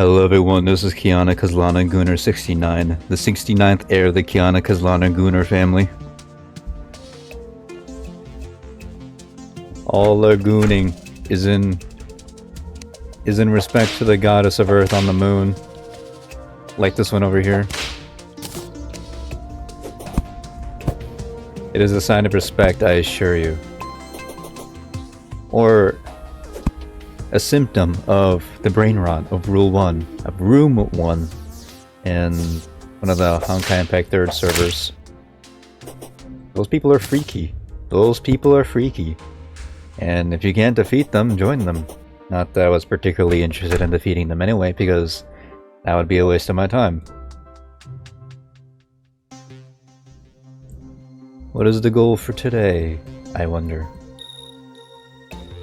Hello everyone, this is Kiana Kazlana Gunner 69, the 69th heir of the Kiana Kazlana Gunner family. All our gooning is in respect to the goddess of earth on the moon. Like this one over here. It is a sign of respect, I assure you. Or a symptom of the brain rot of Rule 1, of Room 1, in one of the Honkai Impact 3rd servers. Those people are freaky. Those people are freaky. And if you can't defeat them, join them. Not that I was particularly interested in defeating them anyway, because that would be a waste of my time. What is the goal for today, I wonder?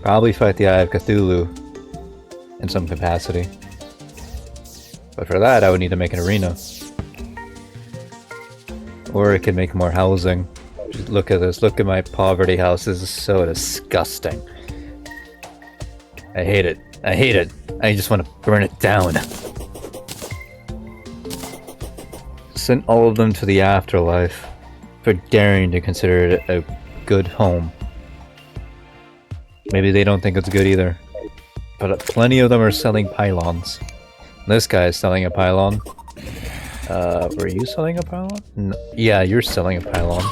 Probably fight the Eye of Cthulhu in some capacity. But for that, I would need to make an arena. Or it could make more housing. Just look at this. Look at my poverty house. This is so disgusting. I hate it. I hate it. I just want to burn it down. Send all of them to the afterlife for daring to consider it a good home. Maybe they don't think it's good either. But plenty of them are selling pylons. This guy is selling a pylon. Were you selling a pylon? No. Yeah, you're selling a pylon.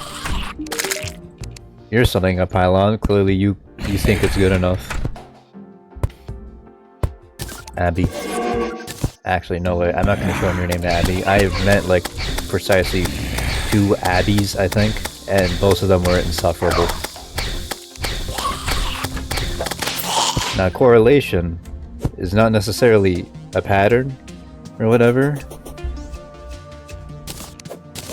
You're selling a pylon. Clearly you think it's good enough. Abby. Actually, no way. I'm not going to show him your name to Abby. I've met like precisely 2 Abbies, I think. And both of them were insufferable. Now, correlation is not necessarily a pattern or whatever.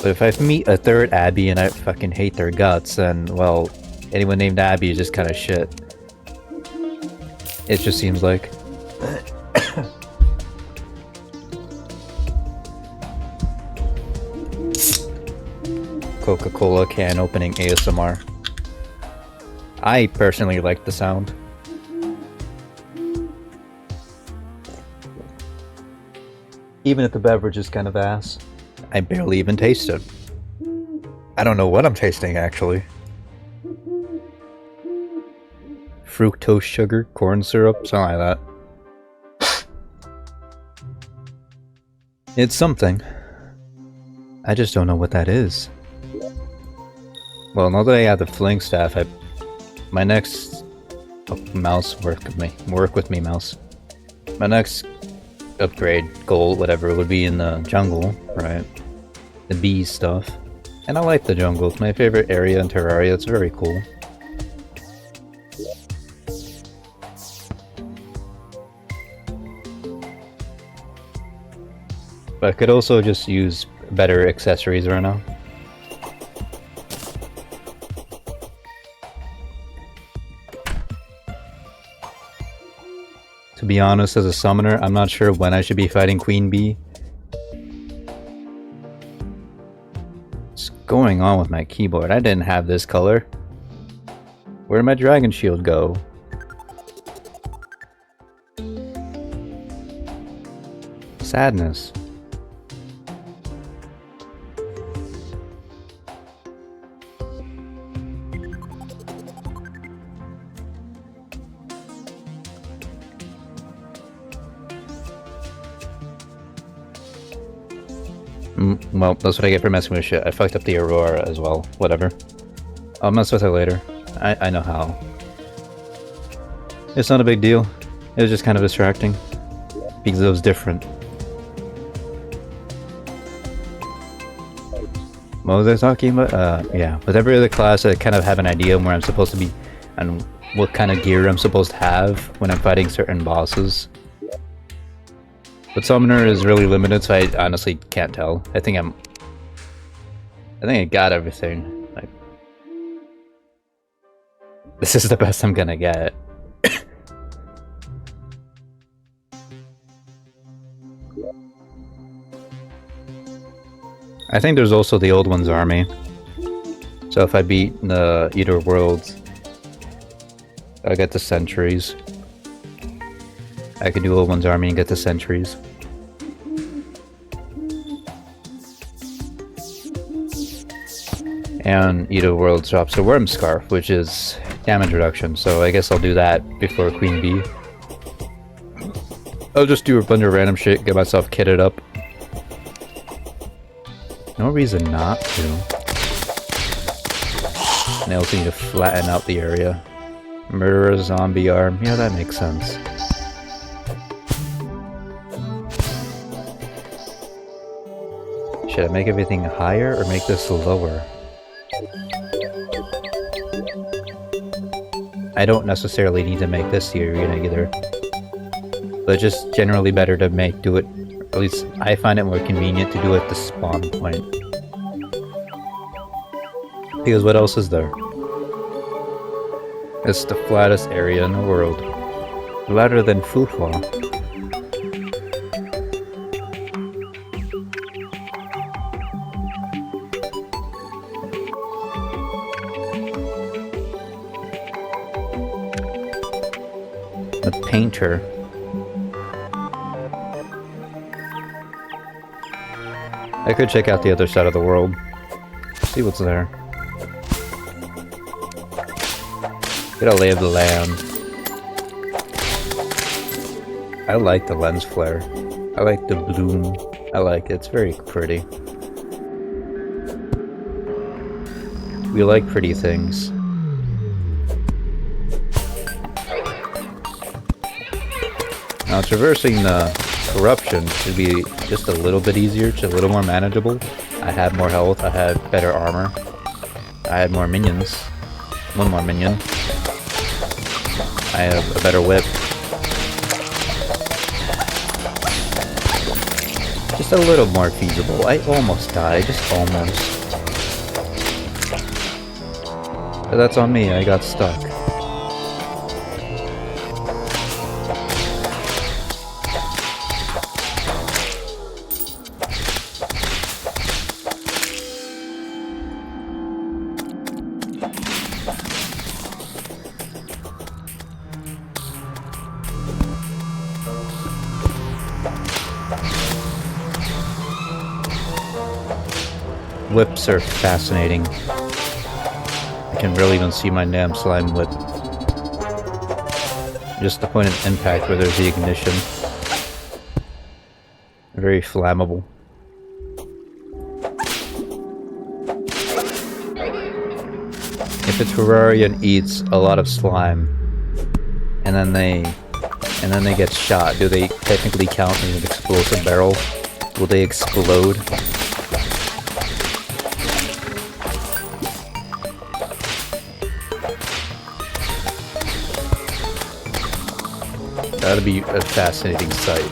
But if I meet a 3rd Abby and I fucking hate their guts, then, well, anyone named Abby is just kind of shit. It just seems like. Coca-Cola can opening ASMR. I personally like the sound. Even if the beverage is kind of ass. I barely even taste it. I don't know what I'm tasting, actually. Fructose sugar, corn syrup, something like that. It's something. I just don't know what that is. Well, now that I have the fling staff, my next... Oh, mouse, work with me, mouse. My next upgrade, goal, whatever, would be in the jungle, right? The bee stuff. And I like the jungle. It's my favorite area in Terraria. It's very cool. But I could also just use better accessories right now. To be honest, as a summoner, I'm not sure when I should be fighting Queen Bee. What's going on with my keyboard? I didn't have this color. Where did my dragon shield go? Sadness. Well, that's what I get for messing with shit. I fucked up the Aurora as well. Whatever. I'll mess with it later. I know how. It's not a big deal. It was just kind of distracting. Because it was different. What was I talking about? Yeah. With every other class, I kind of have an idea of where I'm supposed to be and what kind of gear I'm supposed to have when I'm fighting certain bosses. But Summoner is really limited, so I honestly can't tell. I think I got everything. Like, this is the best I'm gonna get. I think there's also the Old One's army. So if I beat the Eater Worlds, I'll get the Centuries. I can do Old One's army and get the Centuries. And Edo World drops a Worm Scarf, which is damage reduction, so I guess I'll do that before Queen Bee. I'll just do a bunch of random shit, get myself kitted up. No reason not to. And I also need to flatten out the area. Murderer zombie arm, yeah, that makes sense. Should I make everything higher or make this lower? I don't necessarily need to make this the arena either. But just generally better to do it, at least I find it more convenient to do it at the spawn point. Because what else is there? It's the flattest area in the world. Flatter than Fuhua. The painter. I could check out the other side of the world. See what's there. Get a lay of the land. I like the lens flare. I like the bloom. I like it. It's very pretty. We like pretty things. Now traversing the corruption should be just a little bit easier, just a little more manageable. I had more health, I had better armor, I had more minions. One more minion. I have a better whip. Just a little more feasible. I almost died, just almost. But that's on me, I got stuck. Whips are fascinating. I can barely even see my damn slime whip. Just the point of impact where there's the ignition. Very flammable. If a Terrarian eats a lot of slime and then they get shot, do they technically count as an explosive barrel? Will they explode? That'd be a fascinating sight.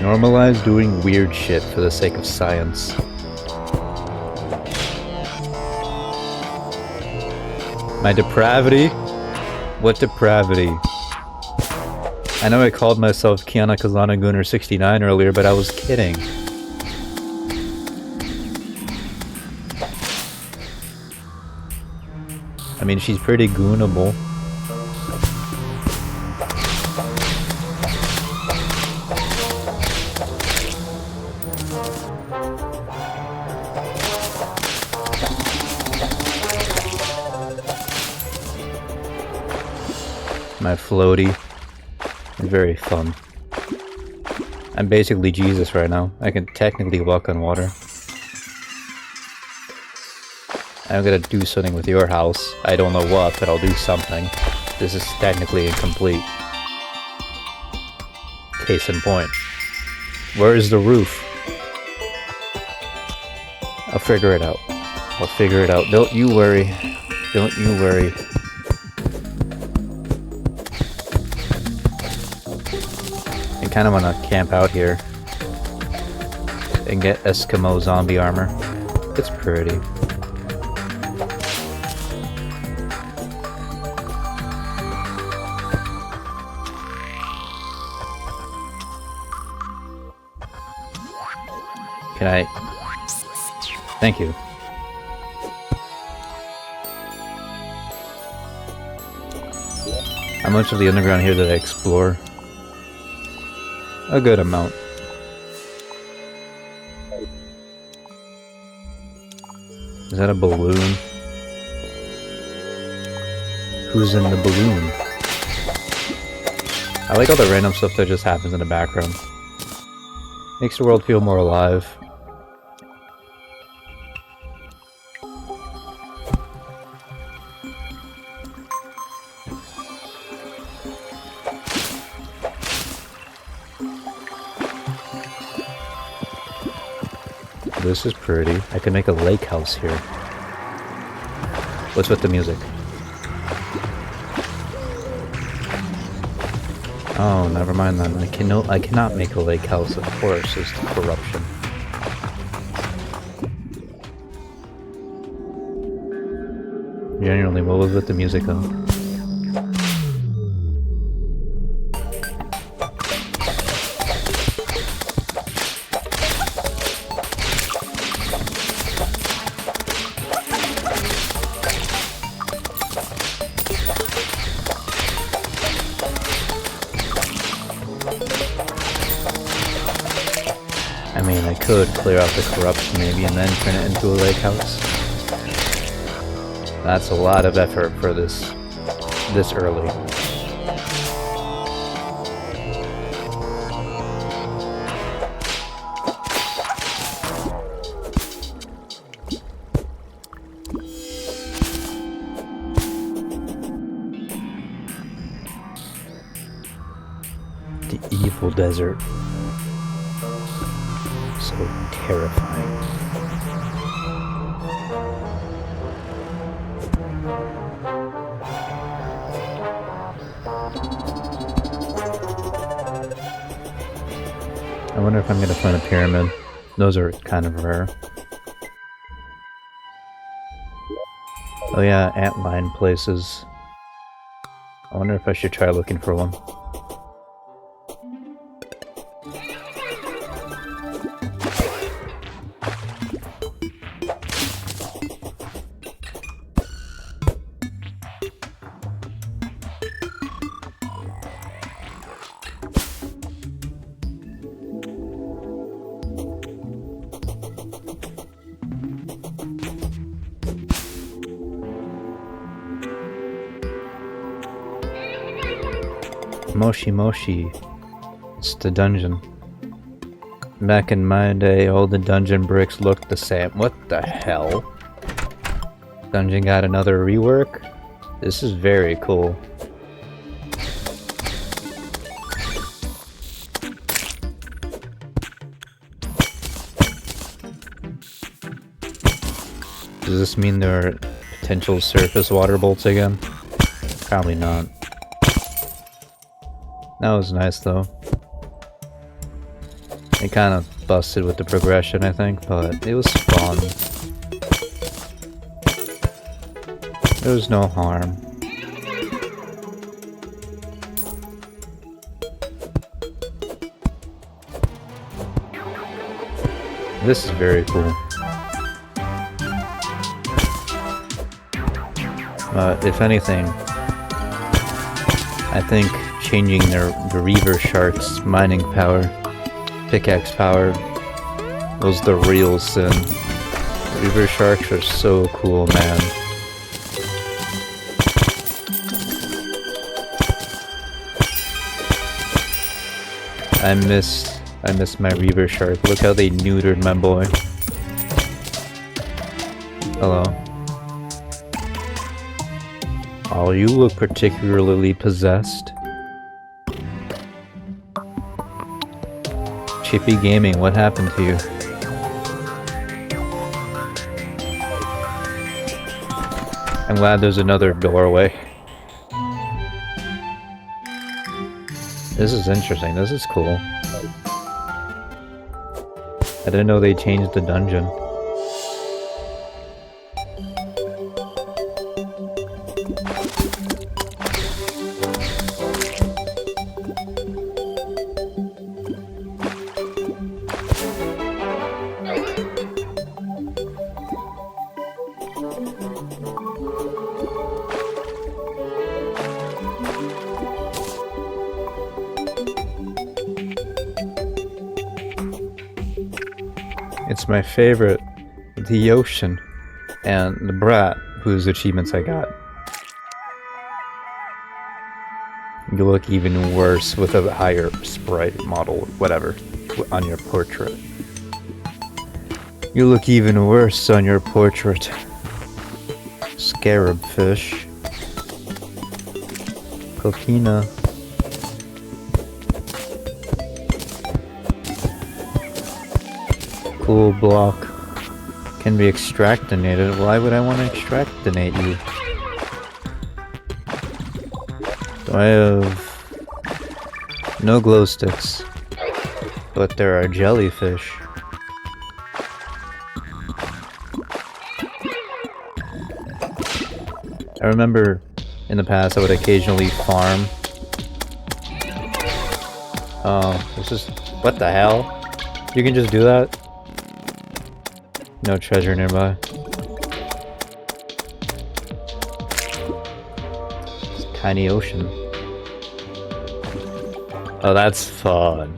Normalize doing weird shit for the sake of science. My depravity? What depravity? I know I called myself Kiana Kazana Gunner 69 earlier, but I was kidding. I mean, she's pretty goonable. My floaty is very fun. I'm basically Jesus right now. I can technically walk on water. I'm gonna do something with your house. I don't know what, but I'll do something. This is technically incomplete. Case in point. Where is the roof? I'll figure it out. I'll figure it out. Don't you worry. Don't you worry. I kind of want to camp out here and get Eskimo zombie armor. It's pretty. Can I? Thank you. How much of the underground here did I explore? A good amount. Is that a balloon? Who's in the balloon? I like all the random stuff that just happens in the background. Makes the world feel more alive. This is pretty. I can make a lake house here. What's with the music? Oh, never mind then. I cannot make a lake house, of course. It's the corruption. Genuinely, what was with the music though? I mean, I could clear out the corruption maybe and then turn it into a lake house. That's a lot of effort for this early. The evil desert. So terrifying. I wonder if I'm going to find a pyramid. Those are kind of rare. Oh yeah, antline places. I wonder if I should try looking for one. Moshi Moshi. It's the dungeon. Back in my day, all the dungeon bricks looked the same. What the hell? Dungeon got another rework? This is very cool. Does this mean there are potential surface water bolts again? Probably not. That was nice though. It kind of busted with the progression, I think, but it was fun. There was no harm. This is very cool. If anything, I think changing the Reaver Shark's mining power, pickaxe power, was the real sin. Reaver Sharks are so cool, man. I miss my Reaver Shark. Look how they neutered my boy. Hello. Oh, you look particularly possessed. Chippy Gaming, what happened to you? I'm glad there's another doorway. This is interesting, this is cool. I didn't know they changed the dungeon. It's my favorite. The ocean. And the brat, whose achievements I got. You look even worse with a higher sprite model, whatever, on your portrait. You look even worse on your portrait. Scarab fish. Coquina. Cool block. Can be extractinated. Why would I want to extractinate you? So I have no glow sticks, but there are jellyfish. I remember in the past I would occasionally farm. Oh, this is... what the hell? You can just do that? No treasure nearby. It's a tiny ocean. Oh, that's fun.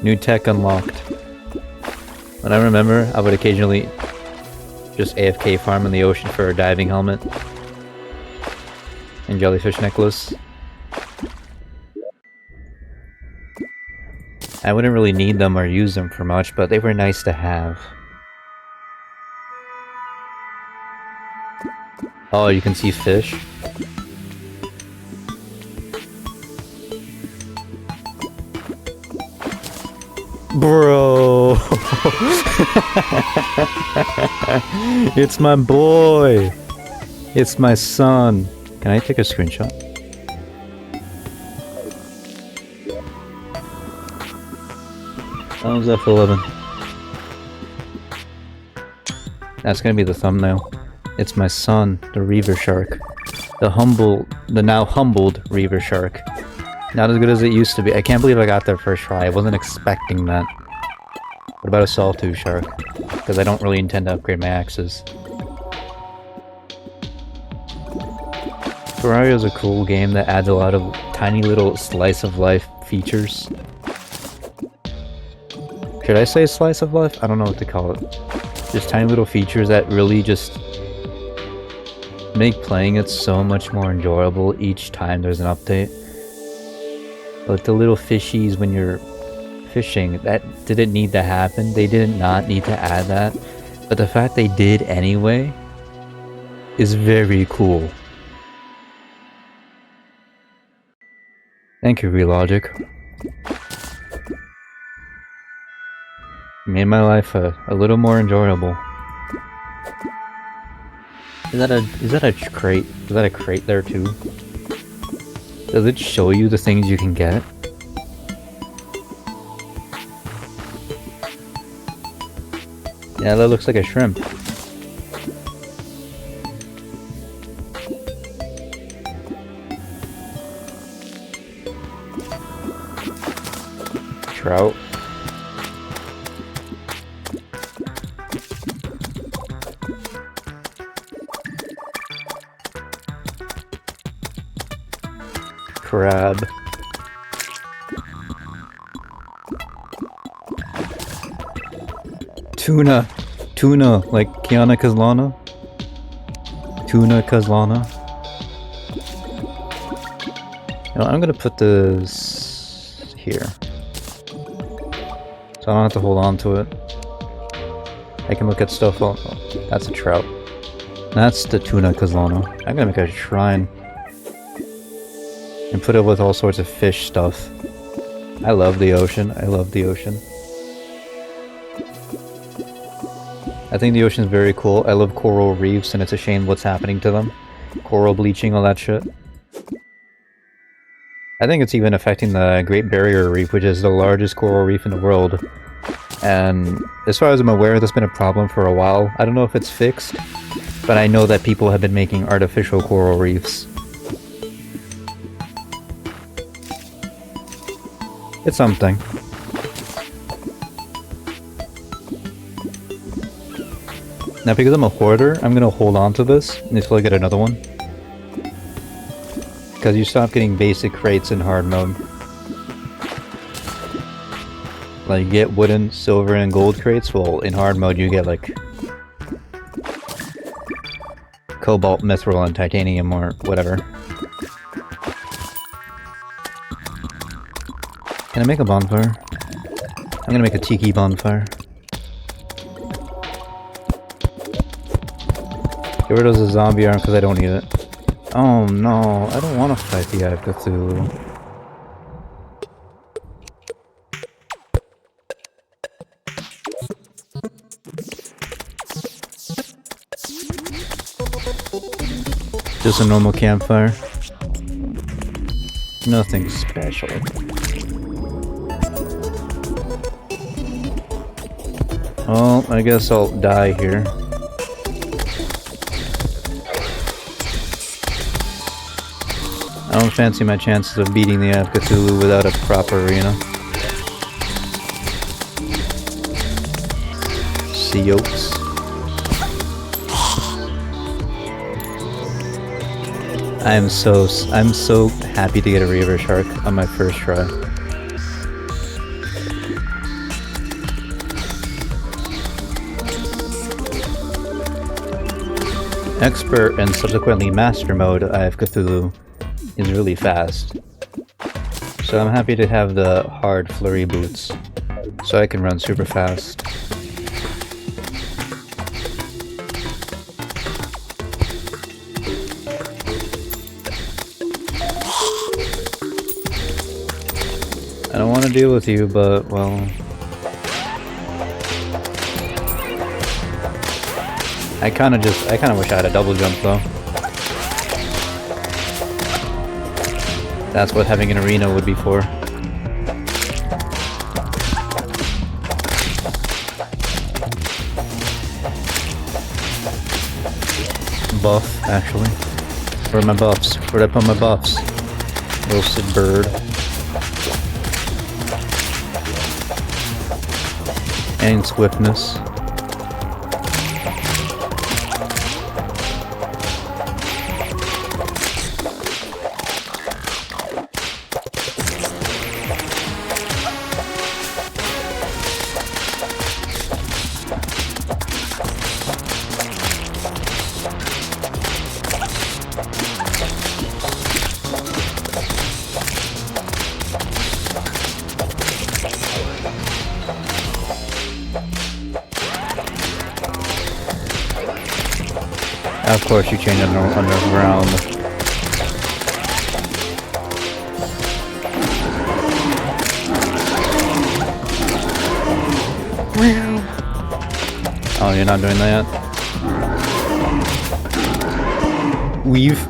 New tech unlocked. When I remember, I would occasionally just AFK farm in the ocean for a diving helmet and jellyfish necklace. I wouldn't really need them or use them for much, but they were nice to have. Oh, you can see fish? Bro! It's my boy! It's my son! Can I take a screenshot? Thumbs up 11. That's gonna be the thumbnail. It's my son, the Reaver Shark. The now humbled Reaver Shark. Not as good as it used to be. I can't believe I got there first try. I wasn't expecting that. What about a Sawtooth Shark? Because I don't really intend to upgrade my axes. Terraria is a cool game that adds a lot of tiny little slice of life features. Should I say slice of life? I don't know what to call it. Just tiny little features that really just make playing it so much more enjoyable each time there's an update. Like the little fishies when you're fishing, that didn't need to happen. They did not need to add that. But the fact they did anyway is very cool. Thank you, Relogic. Made my life a little more enjoyable. Is that a crate? Is that a crate there too? Does it show you the things you can get? Yeah, that looks like a shrimp. Trout. Crab. Tuna. Tuna, like Kiana Kazlana. Tuna Kazlana. You know, I'm gonna put this here. So I don't have to hold on to it. I can look at stuff. Oh, that's a trout. That's the Tuna Kazlana. I'm gonna make a shrine. And put it with all sorts of fish stuff. I love the ocean. I love the ocean. I think the ocean is very cool. I love coral reefs, and it's a shame what's happening to them. Coral bleaching, all that shit. I think it's even affecting the Great Barrier Reef, which is the largest coral reef in the world. And as far as I'm aware, that's been a problem for a while. I don't know if it's fixed, but I know that people have been making artificial coral reefs. It's something. Now, because I'm a hoarder, I'm gonna hold on to this until I get another one. Because you stop getting basic crates in hard mode. like get wooden, silver, and gold crates. Well, in hard mode you get like cobalt, mithril, and titanium, or whatever. Can I make a bonfire? I'm gonna make a tiki bonfire. Get rid of the zombie arm because I don't need it. Oh no, I don't want to fight the Eye of Cthulhu. Just a normal campfire. Nothing special. Well, I guess I'll die here. I don't fancy my chances of beating the Eye of Cthulhu without a proper arena. Sea oats. I'm so happy to get a Reaver Shark on my first try. Expert and subsequently Master mode Eye of Cthulhu is really fast. So I'm happy to have the hard flurry boots so I can run super fast. I don't want to deal with you, but, well... I kinda wish I had a double jump, though. That's what having an arena would be for. Buff, actually. Where are my buffs? Where'd I put my buffs? Roasted bird. And swiftness. Of course you change underground. Oh, you're not doing that yet? Weave.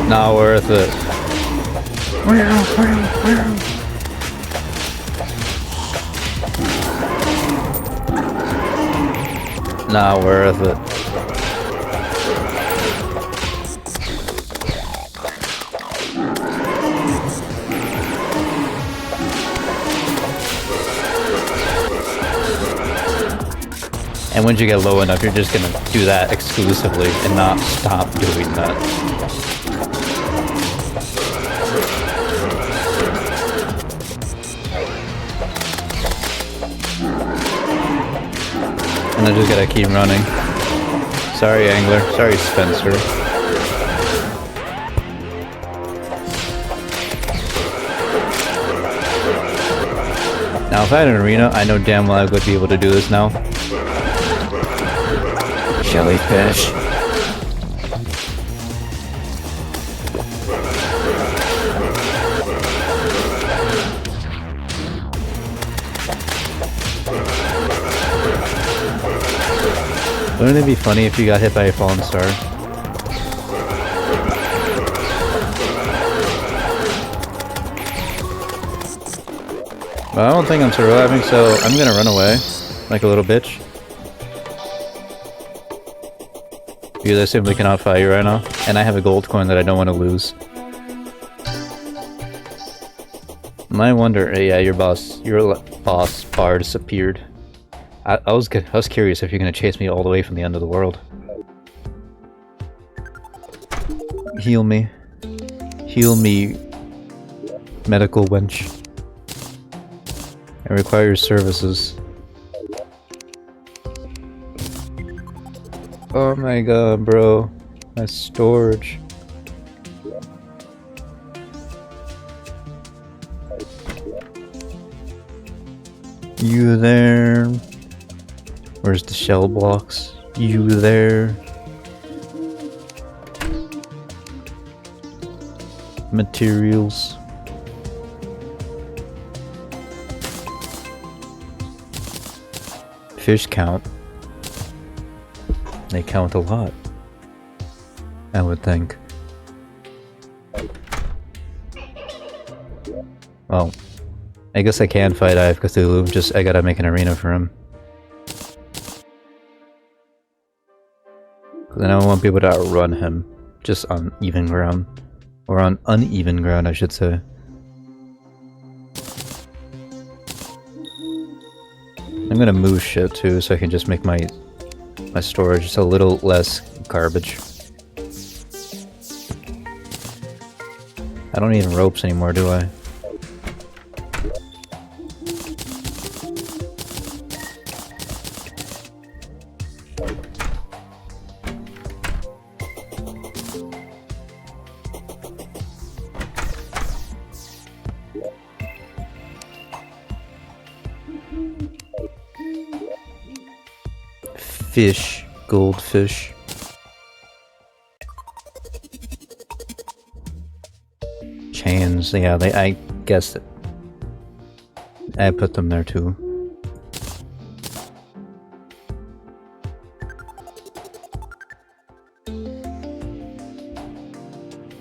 Not worth it. Not worth it. And once you get low enough, you're just gonna do that exclusively and not stop doing that. And I just gotta keep running. Sorry, Angler. Sorry, Spencer. Now, if I had an arena, I know damn well I would be able to do this now. Jellyfish. Wouldn't it be funny if you got hit by a falling star? Well, I don't think I'm surviving, so I'm gonna run away. Like a little bitch. Because I simply cannot fight you right now. And I have a gold coin that I don't want to lose. I wonder, yeah, your boss bar disappeared. I was curious if you're gonna chase me all the way from the end of the world. Heal me. Heal me, medical wench. I require your services. Oh my god, bro. My storage. You there? Where's the shell blocks? You there? Materials. Fish count. They count a lot, I would think. Well, I guess I can fight Eye of Cthulhu, just I gotta make an arena for him. Then I won't be able to outrun him, just on even ground. Or on uneven ground, I should say. I'm gonna move shit too, so I can just make my storage just a little less garbage. I don't need ropes anymore, do I? Fish. Goldfish. Chains, yeah, I guessed it. I put them there too.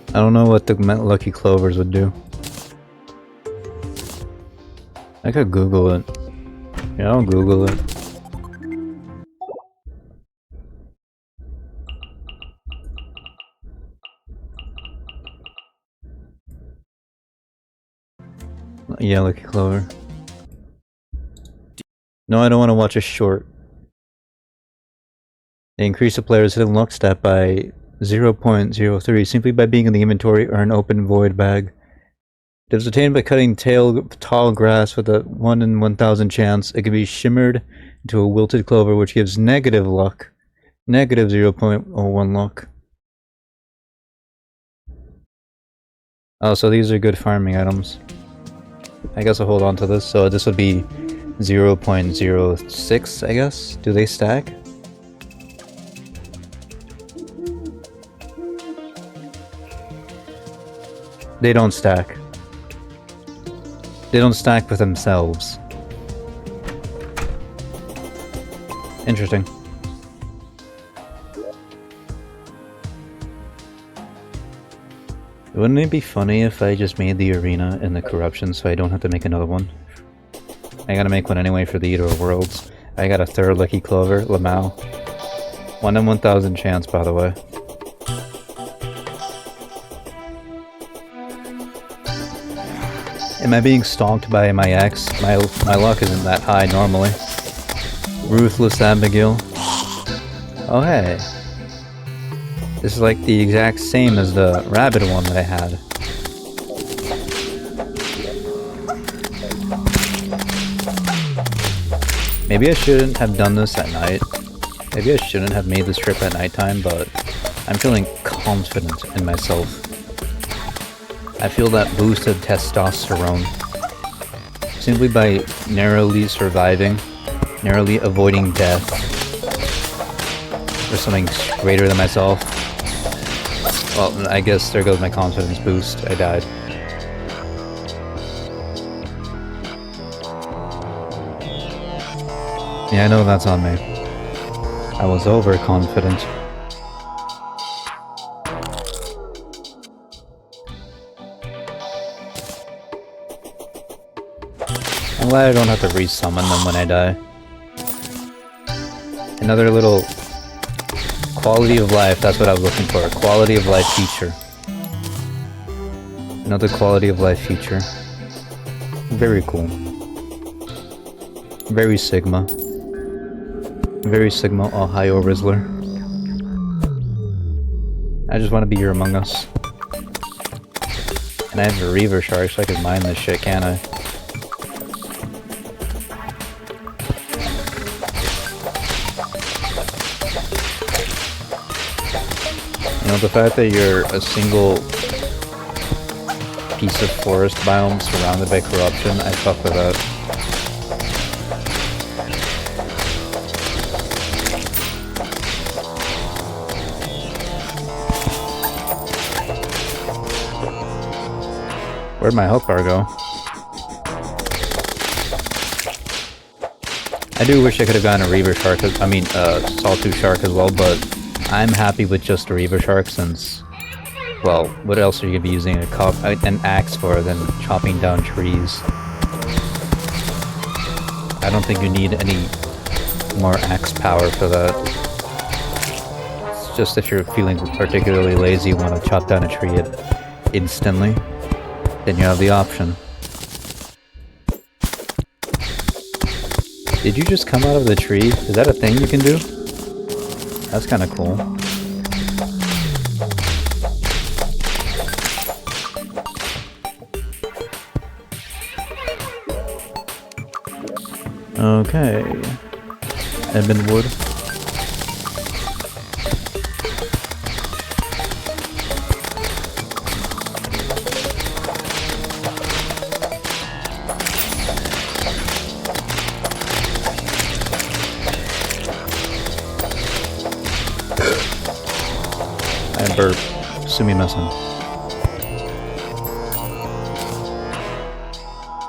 I don't know what the lucky clovers would do. I could Google it. Yeah, I'll Google it. Yeah, lucky clover. No, I don't want to watch a short. They increase the player's hidden luck stat by 0.03 simply by being in the inventory or an open void bag. It is obtained by cutting tall grass with a 1 in 1,000 chance. It can be shimmered into a wilted clover, which gives negative luck. Negative 0.01 luck. Oh, so these are good farming items. I guess I'll hold on to this. So this would be 0.06, I guess. Do they stack? They don't stack. They don't stack with themselves. Interesting. Wouldn't it be funny if I just made the arena in the corruption so I don't have to make another one? I gotta make one anyway for the Eater of Worlds. I got a third lucky clover, Lamau. 1 in 1,000 chance, by the way. Am I being stalked by my ex? My luck isn't that high normally. Ruthless Abigail. Oh hey. This is like the exact same as the rabbit one that I had. Maybe I shouldn't have done this at night. Maybe I shouldn't have made this trip at nighttime, but I'm feeling confident in myself. I feel that boosted testosterone. Simply by narrowly surviving, narrowly avoiding death, or something greater than myself. Well, I guess there goes my confidence boost. I died. Yeah, I know that's on me. I was overconfident. I'm glad I don't have to resummon them when I die. Another little quality of life, that's what I was looking for. A quality of life feature. Another quality of life feature. Very cool. Very Sigma. Very Sigma Ohio Rizzler. I just want to be here among us. And I have a Reaver Shark, so I can mine this shit, can't I? You know, the fact that you're a single piece of forest biome surrounded by corruption, I fuck with that. Where'd my health bar go? I do wish I could have gotten a Reaver Shark, Sawtooth Shark as well, but I'm happy with just a Reaver Shark since, well, what else are you going to be using an axe for than chopping down trees? I don't think you need any more axe power for that. It's just if you're feeling particularly lazy, you want to chop down a tree instantly, then you have the option. Did you just come out of the tree? Is that a thing you can do? That's kind of cool. Okay. Ebon wood. I burp. Sumimasen.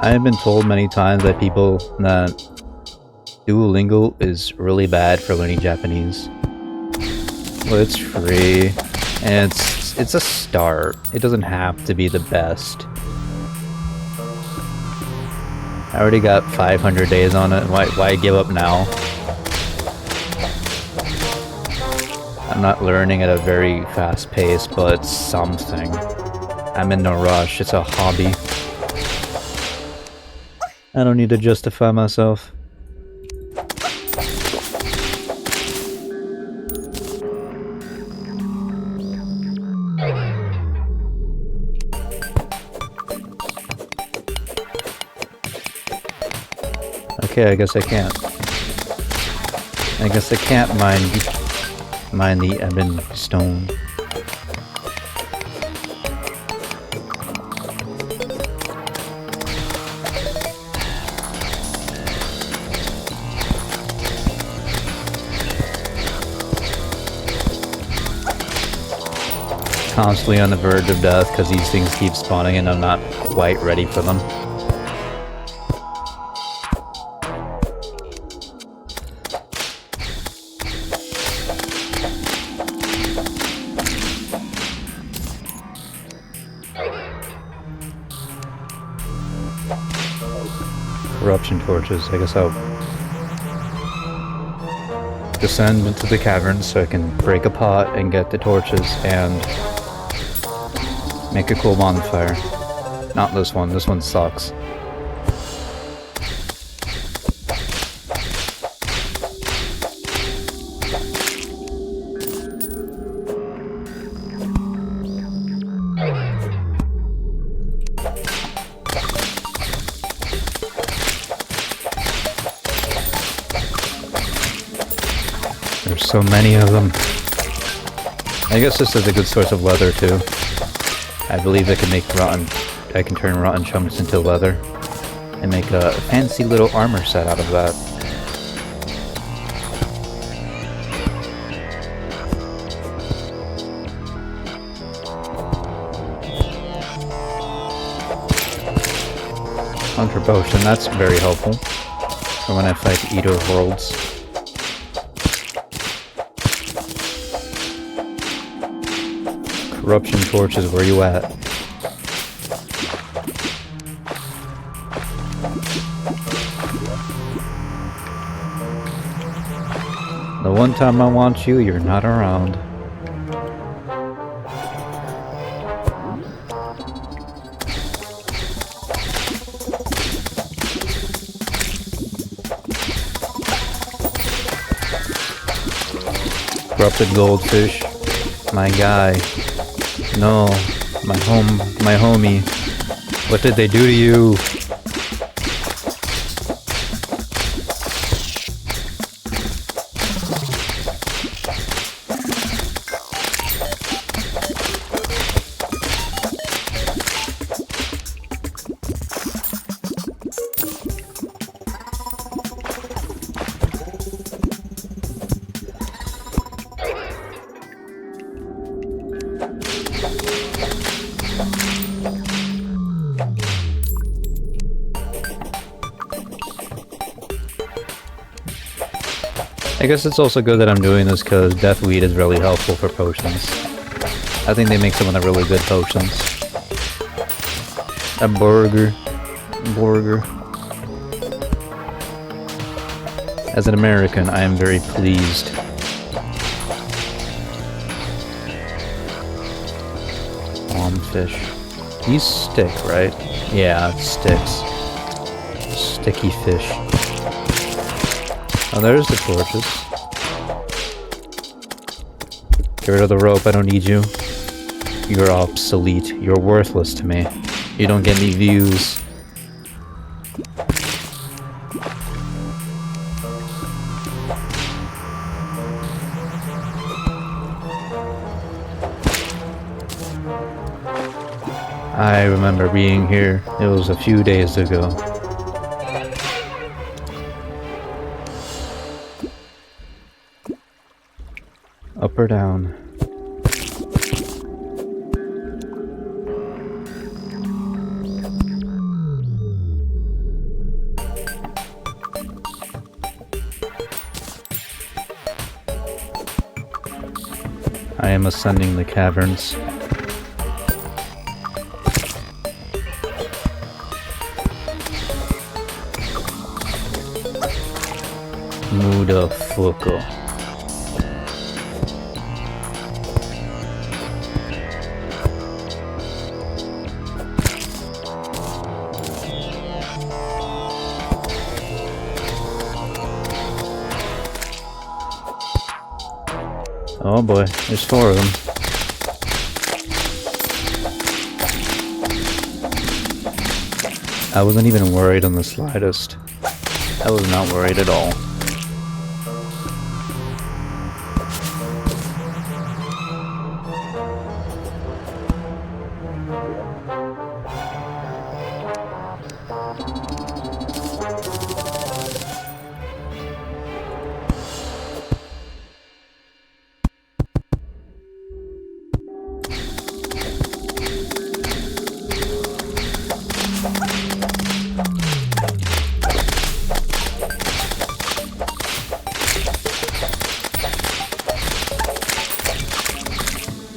I have been told many times by people that Duolingo is really bad for learning Japanese. Well, it's free, and it's a start. It doesn't have to be the best. I already got 500 days on it. Why give up now? I'm not learning at a very fast pace, but it's something. I'm in no rush. It's a hobby. I don't need to justify myself. Okay, I guess I can't. I guess I can't mine the ebon stone. Constantly on the verge of death because these things keep spawning and I'm not quite ready for them. Corruption torches. I guess I'll descend into the cavern so I can break a pot and get the torches and make a cool bonfire. Not this one. This one sucks. There's so many of them. I guess this is a good source of leather too. I believe I can turn rotten chunks into leather and make a fancy little armor set out of that. Hunter potion, that's very helpful for when I fight Eater Worlds. Corruption torches, where you at? The one time I want you, you're not around. Corrupted goldfish. My guy. No, my homie. What did they do to you? I guess it's also good that I'm doing this because Deathweed is really helpful for potions. I think they make some of the really good potions. A burger. As an American, I am very pleased. Fish. These stick, right? Yeah, it sticks. Sticky fish. Oh, there's the torches. Get rid of the rope, I don't need you. You're obsolete. You're worthless to me. You don't get any views. I remember being here. It was a few days ago. Up or down? I am ascending the caverns. Motherfucker. Oh boy, there's 4 of them. I wasn't even worried on the slightest. I was not worried at all.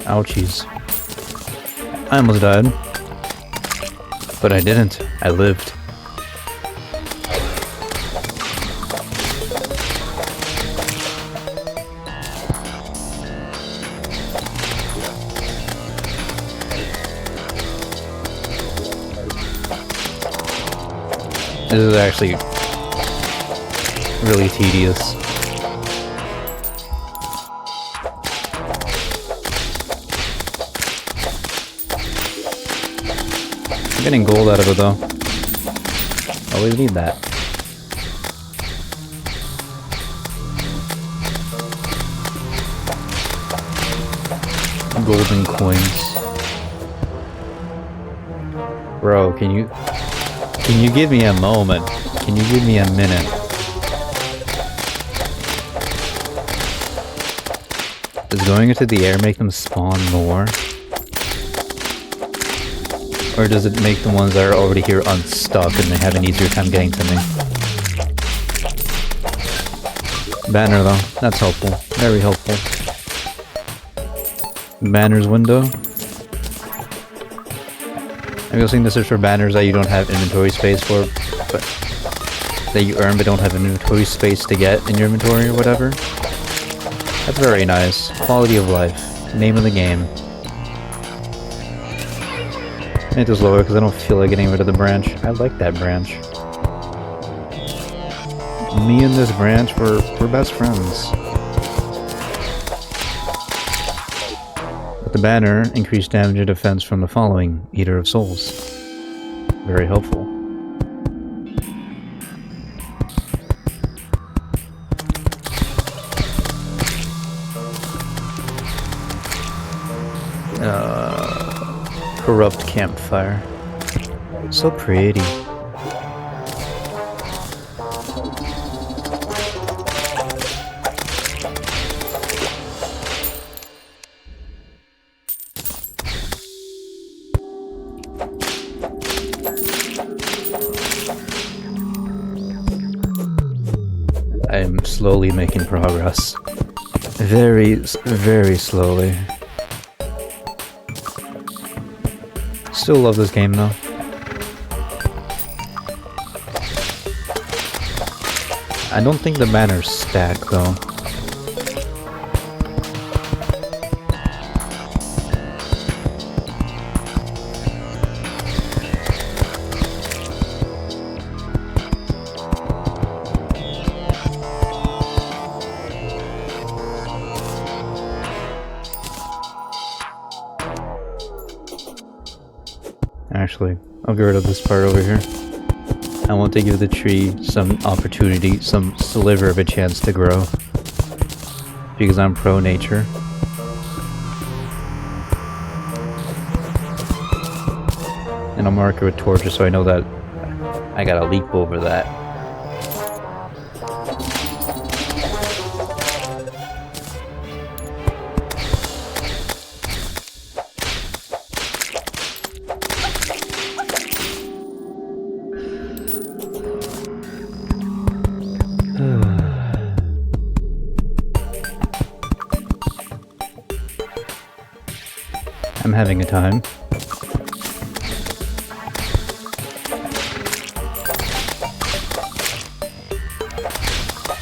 Ouchies. I almost died. But I didn't. I lived. This is actually really tedious. I'm getting gold out of it though. Always need that. Golden coins. Bro, can you give me a moment? Can you give me a minute? Does going into the air make them spawn more? Or does it make the ones that are already here unstuck and they have an easier time getting to me? Banner though, that's helpful. Very helpful. Banners window. I'm guessing this is for banners that you don't have inventory space for, but that you earn but don't have inventory space to get in your inventory or whatever. That's very nice. Quality of life. Name of the game. It is lower because I don't feel like getting rid of the branch. I like that branch. Me and this branch, we're best friends. With the banner, increased damage and defense from the following Eater of Souls. very helpful. Corrupt campfire. So pretty. I am slowly making progress. Very, very slowly. Still love this game though. I don't think the banners stack though. Actually, I'll get rid of this part over here. I want to give the tree some opportunity, some sliver of a chance to grow. Because I'm pro nature. And I'll mark it with torches so I know that I gotta leap over that. I'm having a time.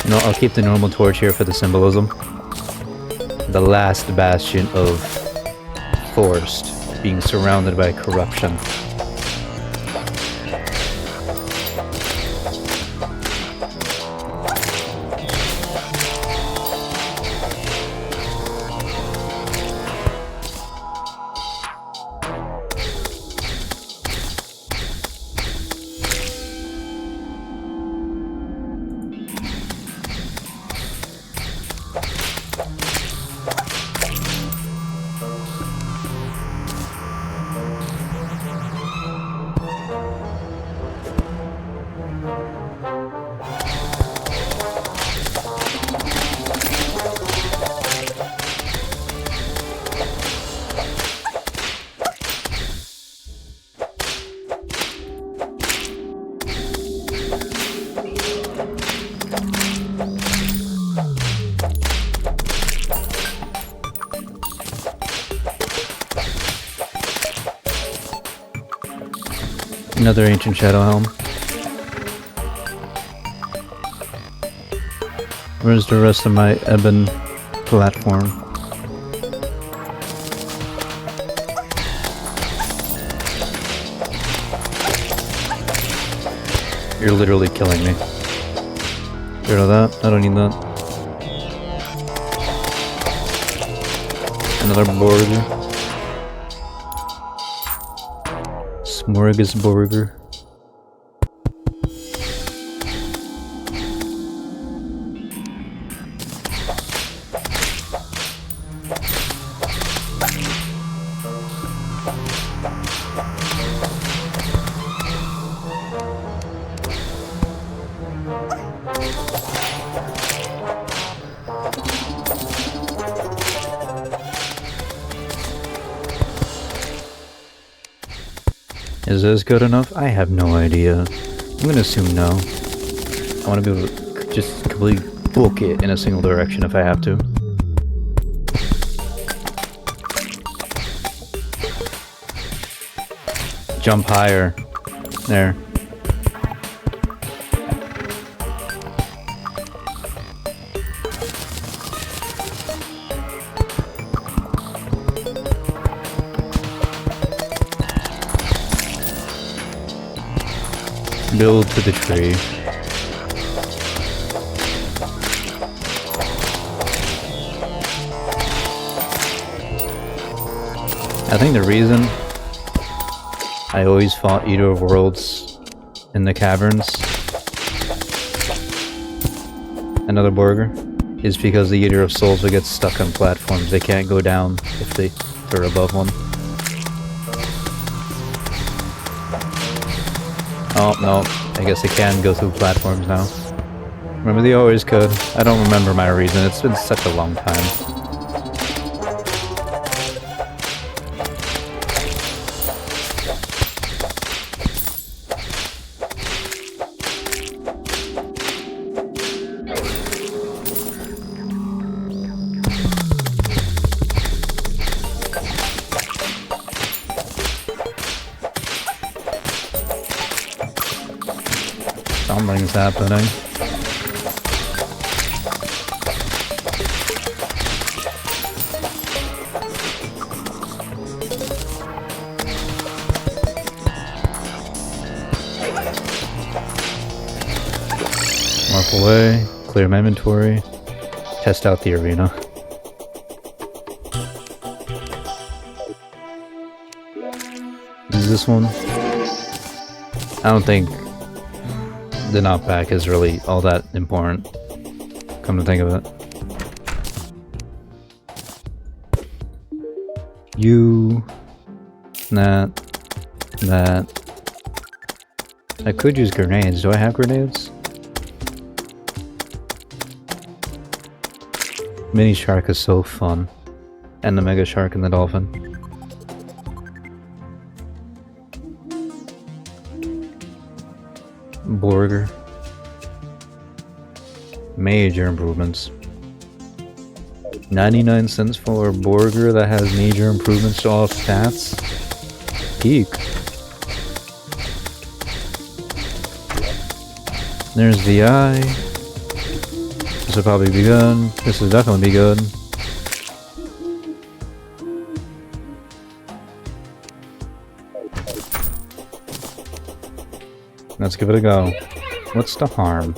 You know, I'll keep the normal torch here for the symbolism. The last bastion of forest being surrounded by corruption. Another ancient shadow helm. Where's the rest of my ebon platform? You're literally killing me. Get rid of that. I don't need that. Another border. Smorgasburger. Is this good enough? I have no idea. I'm gonna assume no. I want to be able to just completely book it in a single direction if I have to. Jump higher. There. Build to the tree. I think the reason I always fought Eater of Worlds in the caverns. Another burger is because the Eater of Souls would get stuck on platforms. They can't go down if they're above one. Oh, no. I guess they can go through platforms now. Remember, they always could. I don't remember my reason. It's been such a long time. Something's happening. Mark away, clear my inventory, test out the arena. Is this one? I don't think the knockback is really all that important, come to think of it. You, that. I could use grenades. Do I have grenades? Mini Shark is so fun. And the Mega Shark and the Dolphin. Burger. Major improvements. 99 cents for a burger that has major improvements to all stats. Peak. There's the eye. This will probably be good. This will definitely be good. Let's give it a go. What's the harm?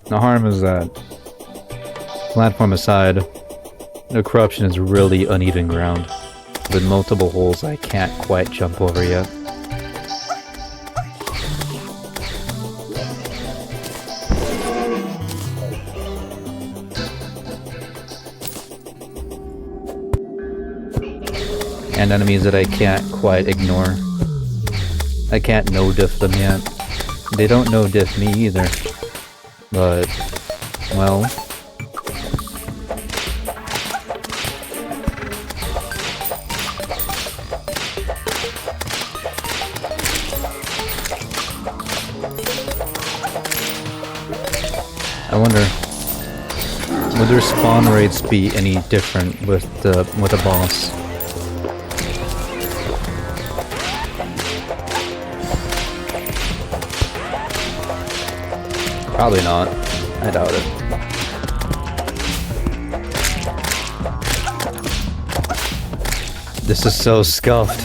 The harm is that, platform aside, the corruption is really uneven ground, with multiple holes I can't quite jump over yet. And enemies that I can't quite ignore. I can't no-diff them yet. They don't no-diff me either. But, well... I wonder, would their spawn rates be any different with a boss? Probably not. I doubt it. This is so scuffed.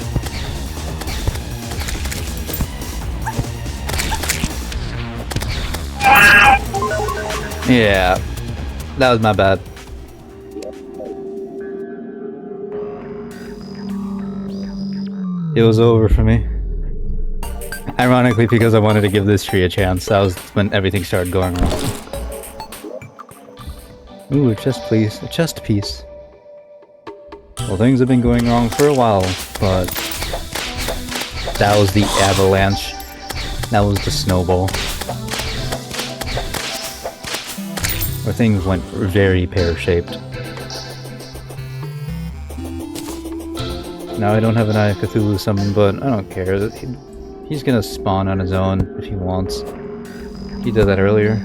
Yeah, that was my bad. It was over for me. Ironically, because I wanted to give this tree a chance, that was when everything started going wrong. Ooh, a chest please. A chest piece. Well, things have been going wrong for a while, but... that was the avalanche. That was the snowball. Where things went very pear-shaped. Now I don't have an Eye of Cthulhu summon, but I don't care. He's gonna spawn on his own if he wants. He did that earlier.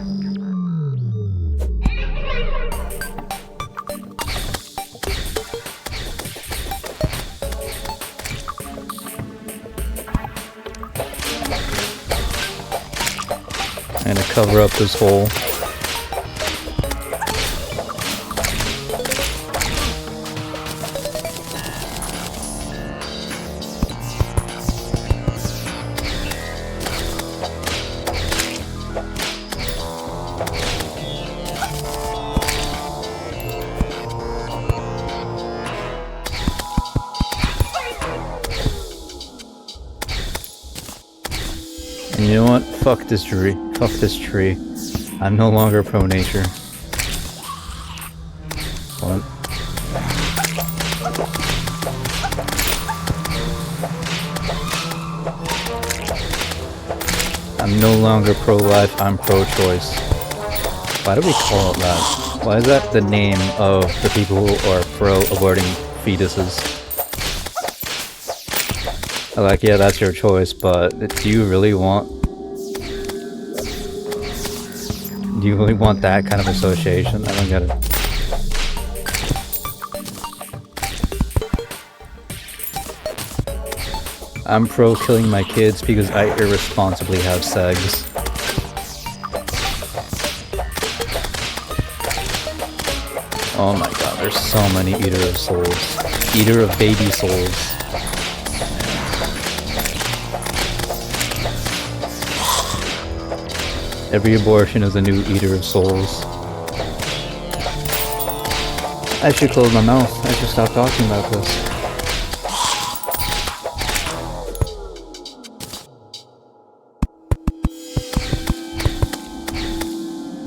I'm gonna cover up this hole. know what? Fuck this tree. Fuck this tree. I'm no longer pro nature. What? I'm no longer pro-life, I'm pro-choice. Why do we call it that? Why is that the name of the people who are pro-aborting fetuses? Like, yeah, that's your choice, but do you really want... Do you really want that kind of association? I don't get it. I'm pro killing my kids because I irresponsibly have segs. Oh my god, there's so many Eater of Souls. Eater of baby souls. Every abortion is a new Eater of Souls. I should close my mouth. I should stop talking about this.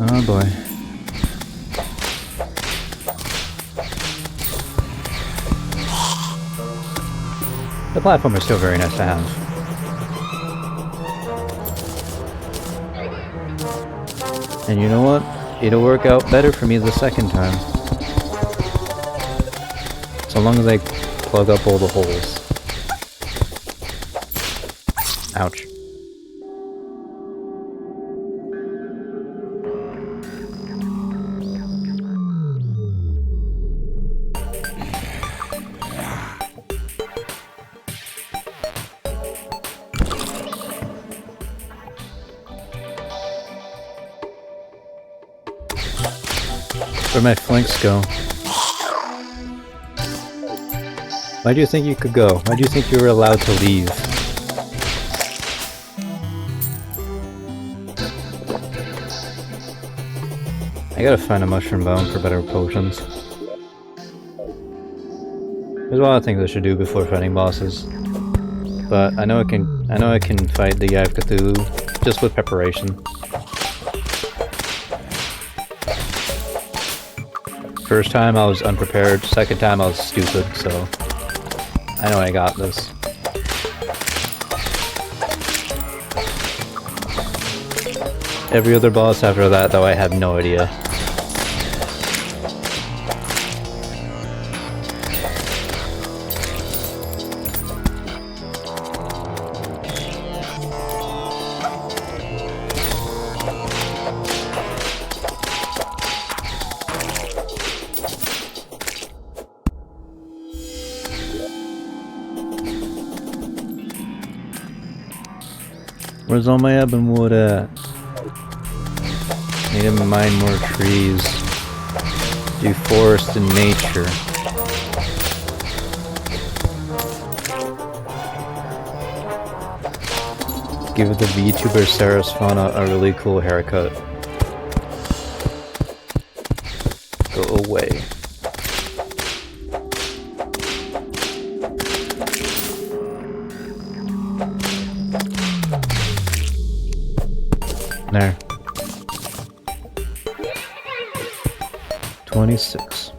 Oh boy. The platform is still very nice to have. And you know what? It'll work out better for me the second time. So long as I plug up all the holes. Ouch. Where'd my flanks go? Why do you think you could go? Why do you think you were allowed to leave? I gotta find a mushroom bone for better potions. There's a lot of things I should do before fighting bosses. But I know I can fight the Eye of Cthulhu just with preparation. First time I was unprepared, second time I was stupid, so I know I got this. Every other boss after that, though, I have no idea. Where's all my ebon wood at? Need to mine more trees. Do forest and nature. Give the VTuber Sarasvana a really cool haircut. Go away. There. 26.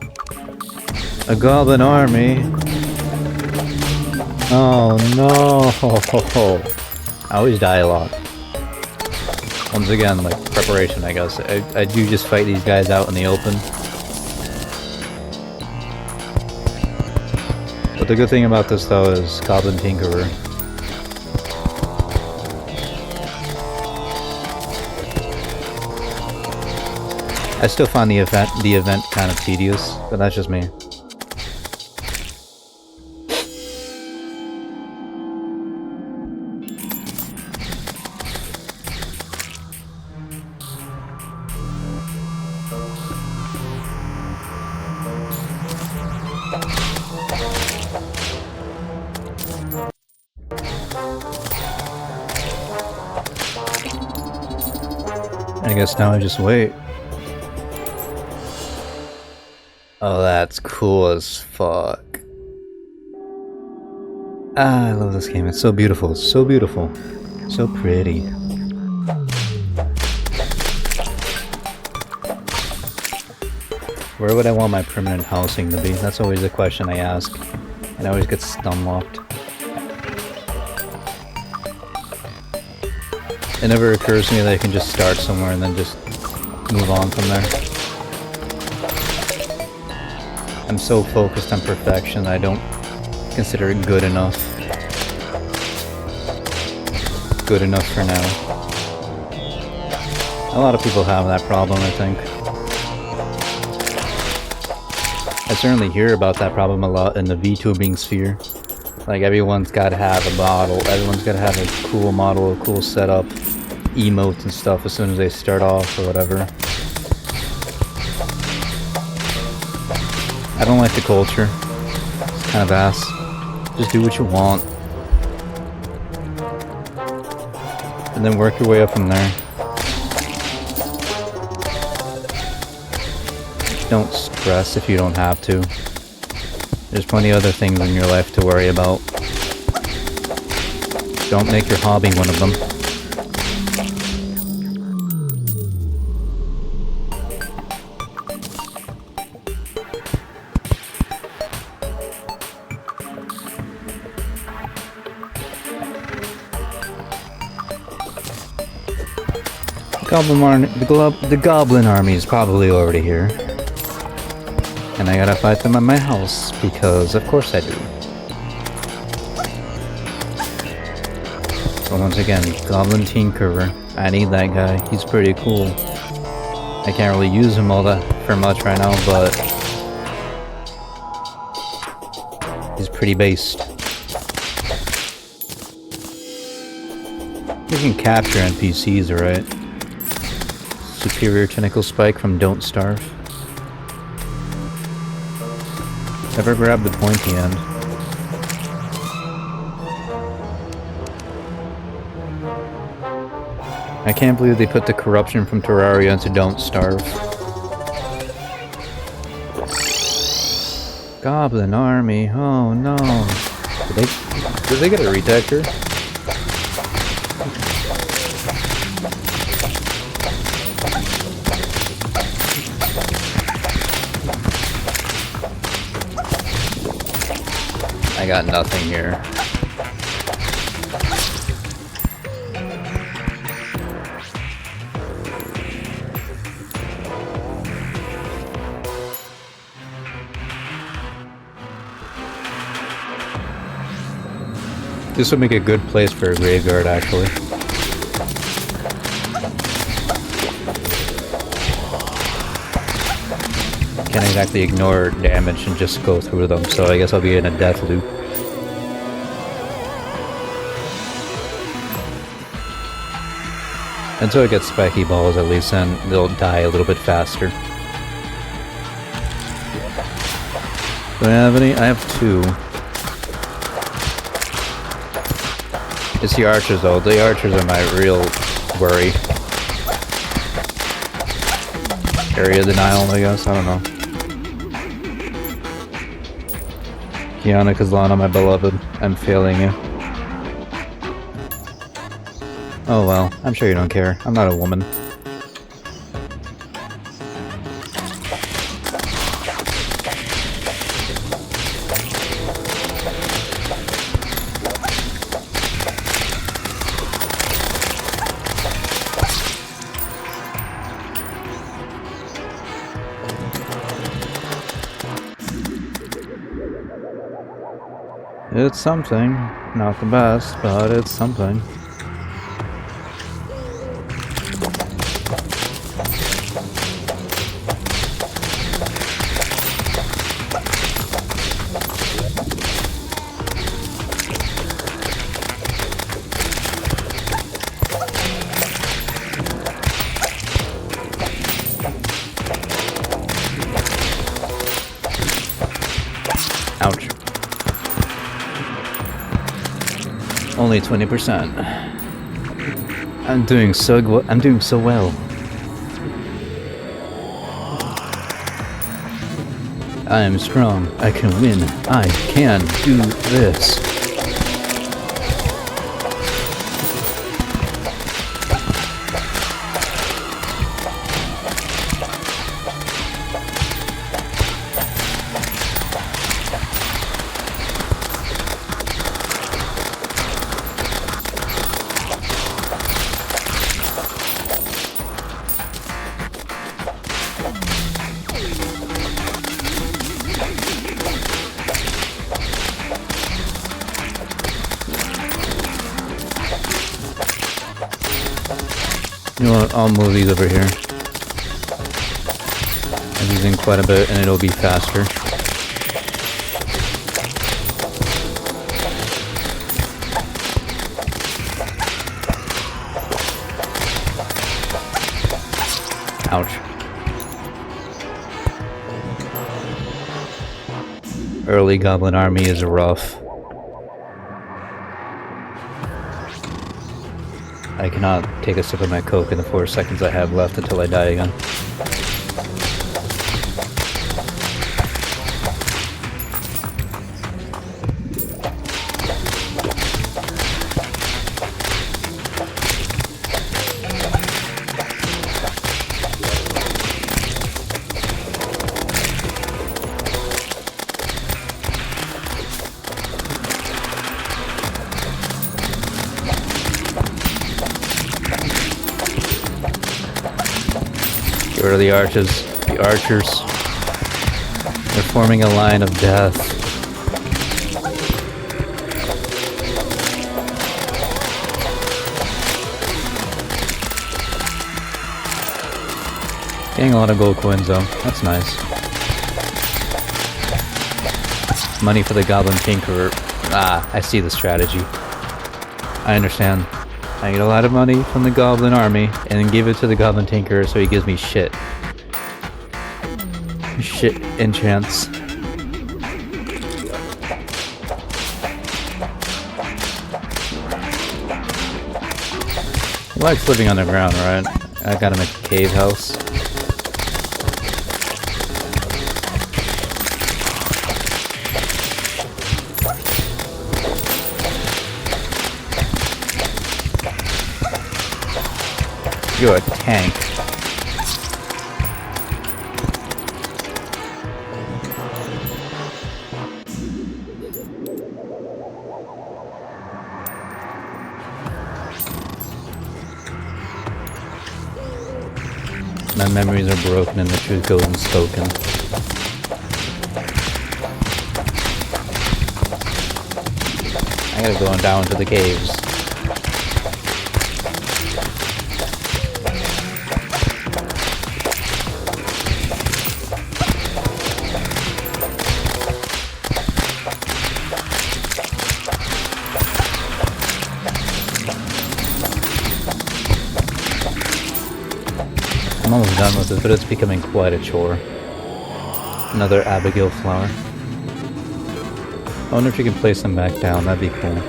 A goblin army. Oh no! I always die a lot. Once again, like preparation, I guess. I do just fight these guys out in the open. But the good thing about this though is Goblin Tinkerer. I still find the event kind of tedious, but that's just me. I guess now I just wait. Oh, that's cool as fuck. Ah, I love this game. It's so beautiful. It's so beautiful. So pretty. Where would I want my permanent housing to be? That's always a question I ask. And I always get stunlocked. It never occurs to me that I can just start somewhere and then just move on from there. I'm so focused on perfection that I don't consider it good enough. Good enough for now. A lot of people have that problem, I think. I certainly hear about that problem a lot in the VTubing sphere. Like, everyone's gotta have a model, everyone's gotta have a cool model, a cool setup, emotes and stuff as soon as they start off or whatever. I don't like the culture. It's kind of ass. Just do what you want. And then work your way up from there. Don't stress if you don't have to. There's plenty of other things in your life to worry about. Don't make your hobby one of them. The Goblin Army is probably already here. And I gotta fight them at my house, because of course I do. So once again, Goblin Tinkerer. I need that guy. He's pretty cool. I can't really use him all that for much right now, but he's pretty based. You can capture NPCs, alright? Superior Tentacle Spike from Don't Starve. Never grab the pointy end. I can't believe they put the corruption from Terraria into Don't Starve. Goblin Army, oh no. Did they get a redector? I got nothing here. This would make a good place for a graveyard, actually. Can't exactly ignore damage and just go through them, so I guess I'll be in a death loop. Until I get spiky balls, at least, then they'll die a little bit faster. Do I have any? I have 2. It's the archers, though. The archers are my real worry. Area denial, I guess. I don't know. Kiana Kazlana, my beloved. I'm failing you. Oh well, I'm sure you don't care. I'm not a woman. It's something. Not the best, but it's something. Ouch. Only 20%. I'm doing so well. I am strong. I can win. I can do this. You know what, I'll move these over here. I'm using quite a bit and it'll be faster. Ouch. Early goblin army is rough. I cannot take a sip of my Coke in the 4 seconds I have left until I die again. Get rid of the archers. The archers. They're forming a line of death. Getting a lot of gold coins though. That's nice. Money for the Goblin Tinkerer. Ah, I see the strategy. I understand. I get a lot of money from the Goblin Army and then give it to the Goblin Tinkerer so he gives me shit. Shit enchants. He likes living on the ground, right? I got him a cave house. You're a tank. My memories are broken and the truth goes unspoken. I gotta go on down to the caves. I'm almost done with it, but it's becoming quite a chore. Another Abigail flower. I wonder if you can place them back down, that'd be cool.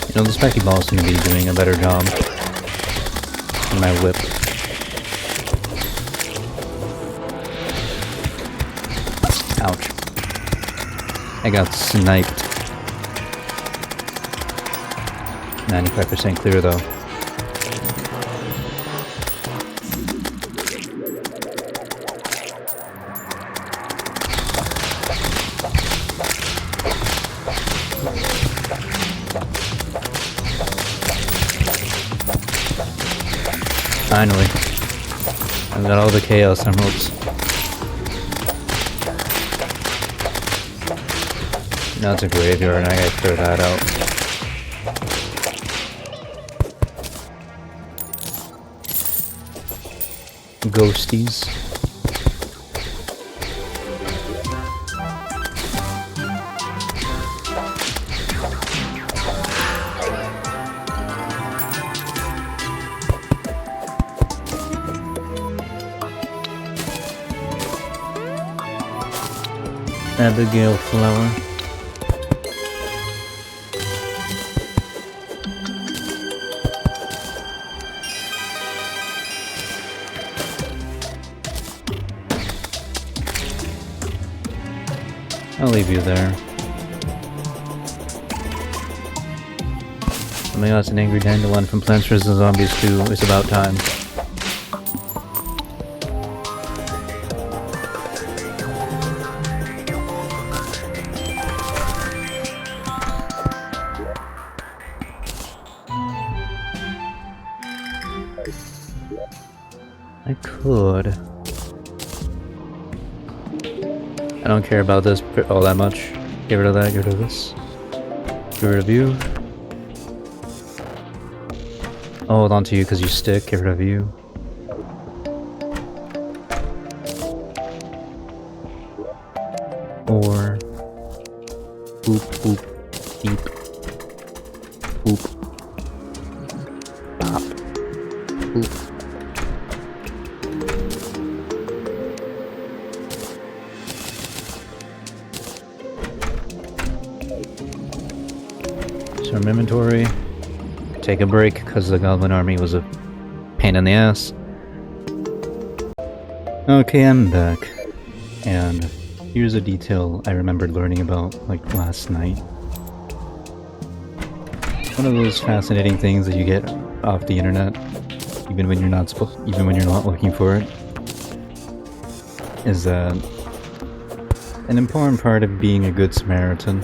You know, the Specky Balls seem to be doing a better job than my whip. Ouch. I got sniped. 95% clear though. Finally. I've got all the Chaos Emeralds. Now it's a graveyard and I gotta clear that out. Ghosties. Abigail flower. I'll leave you there. My god's an angry dandelion from Plants vs. Zombies 2. It's about time. I could. I don't care about this all that much. Get rid of that, get rid of this. Get rid of you. I'll hold on to you because you stick. Get rid of you. Or boop boop beep boop pop boop. So from inventory. Take a break because the goblin army was a pain in the ass. Okay, I'm back. And here's a detail I remembered learning about like last night. One of those fascinating things that you get off the internet, even when you're not looking for it, is that an important part of being a good Samaritan.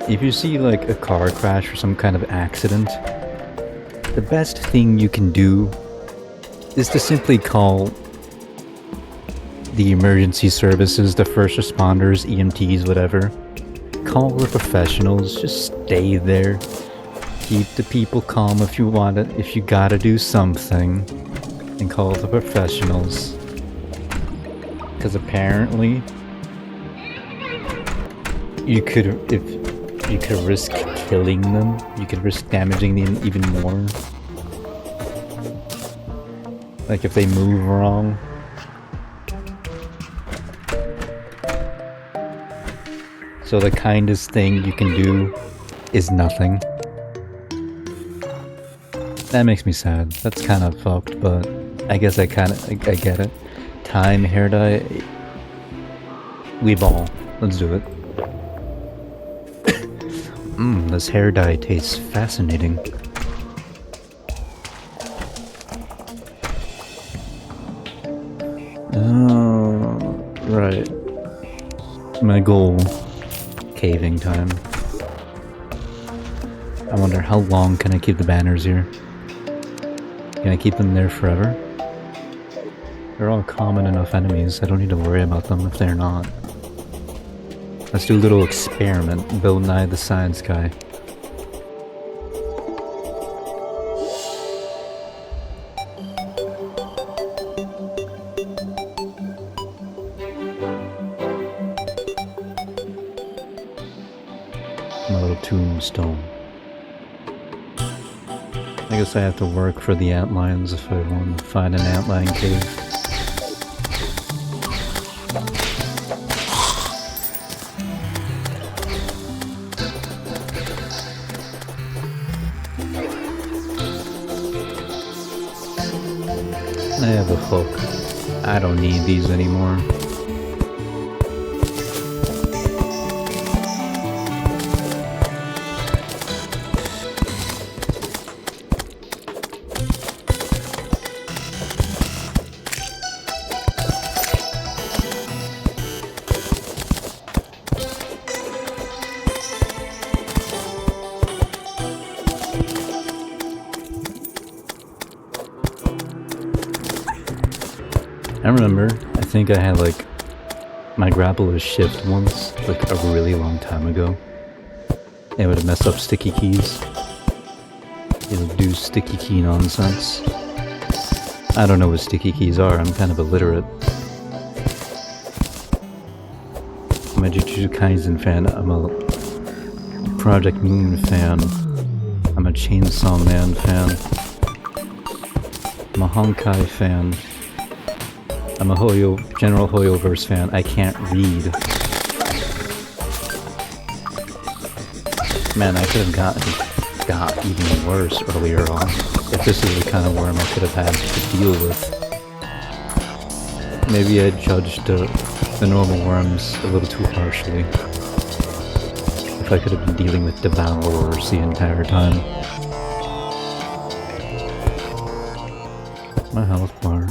If you see like a car crash or some kind of accident, the best thing you can do is to simply call the emergency services, the first responders, EMTs, whatever. Call the professionals, just stay there. Keep the people calm if you want it, if you gotta do something, and call the professionals. Because apparently, you could risk killing them, you could risk damaging them even more. Like if they move wrong. So the kindest thing you can do is nothing. That makes me sad. That's kind of fucked, but I guess I get it. Time, hair dye, we ball. Let's do it. This hair dye tastes fascinating. Right. My goal. Caving time. I wonder how long can I keep the banners here? Can I keep them there forever? They're all common enough enemies, I don't need to worry about them if they're not. Let's do a little experiment. Bill Nye the Science Guy. My little tombstone. I guess I have to work for the antlines if I want to find an antline cave. I have a hook. I don't need these anymore. I remember, I think I had like my grappler shift once, like a really long time ago. It would mess up sticky keys. It would do sticky key nonsense. I don't know what sticky keys are, I'm kind of illiterate. I'm a Jujutsu Kaisen fan, I'm a Project Moon fan, I'm a Chainsaw Man fan, I'm a Honkai fan. I'm a General Hoyoverse fan. I can't read. Man, I could have got even worse earlier on. If this is the kind of worm I could have had to deal with. Maybe I judged the normal worms a little too harshly. The if I could have been dealing with devourers the entire time. My health bar.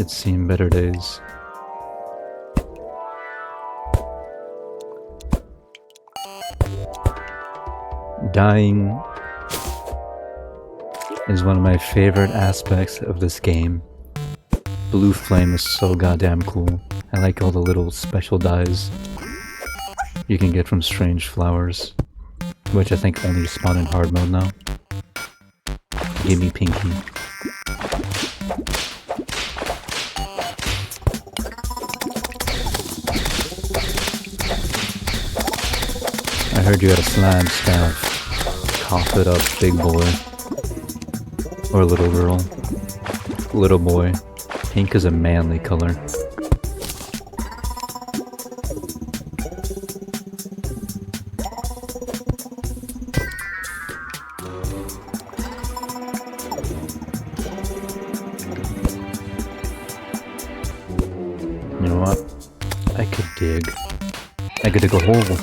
It's seen better days. Dying is one of my favorite aspects of this game. Blue flame is so goddamn cool. I like all the little special dyes you can get from strange flowers, which I think only spawn in hard mode now. Gimme pinky. I heard you had a slime staff. Cough it up, big boy. Or little girl. Little boy. Pink is a manly color. You know what? I could dig. I could dig a hole.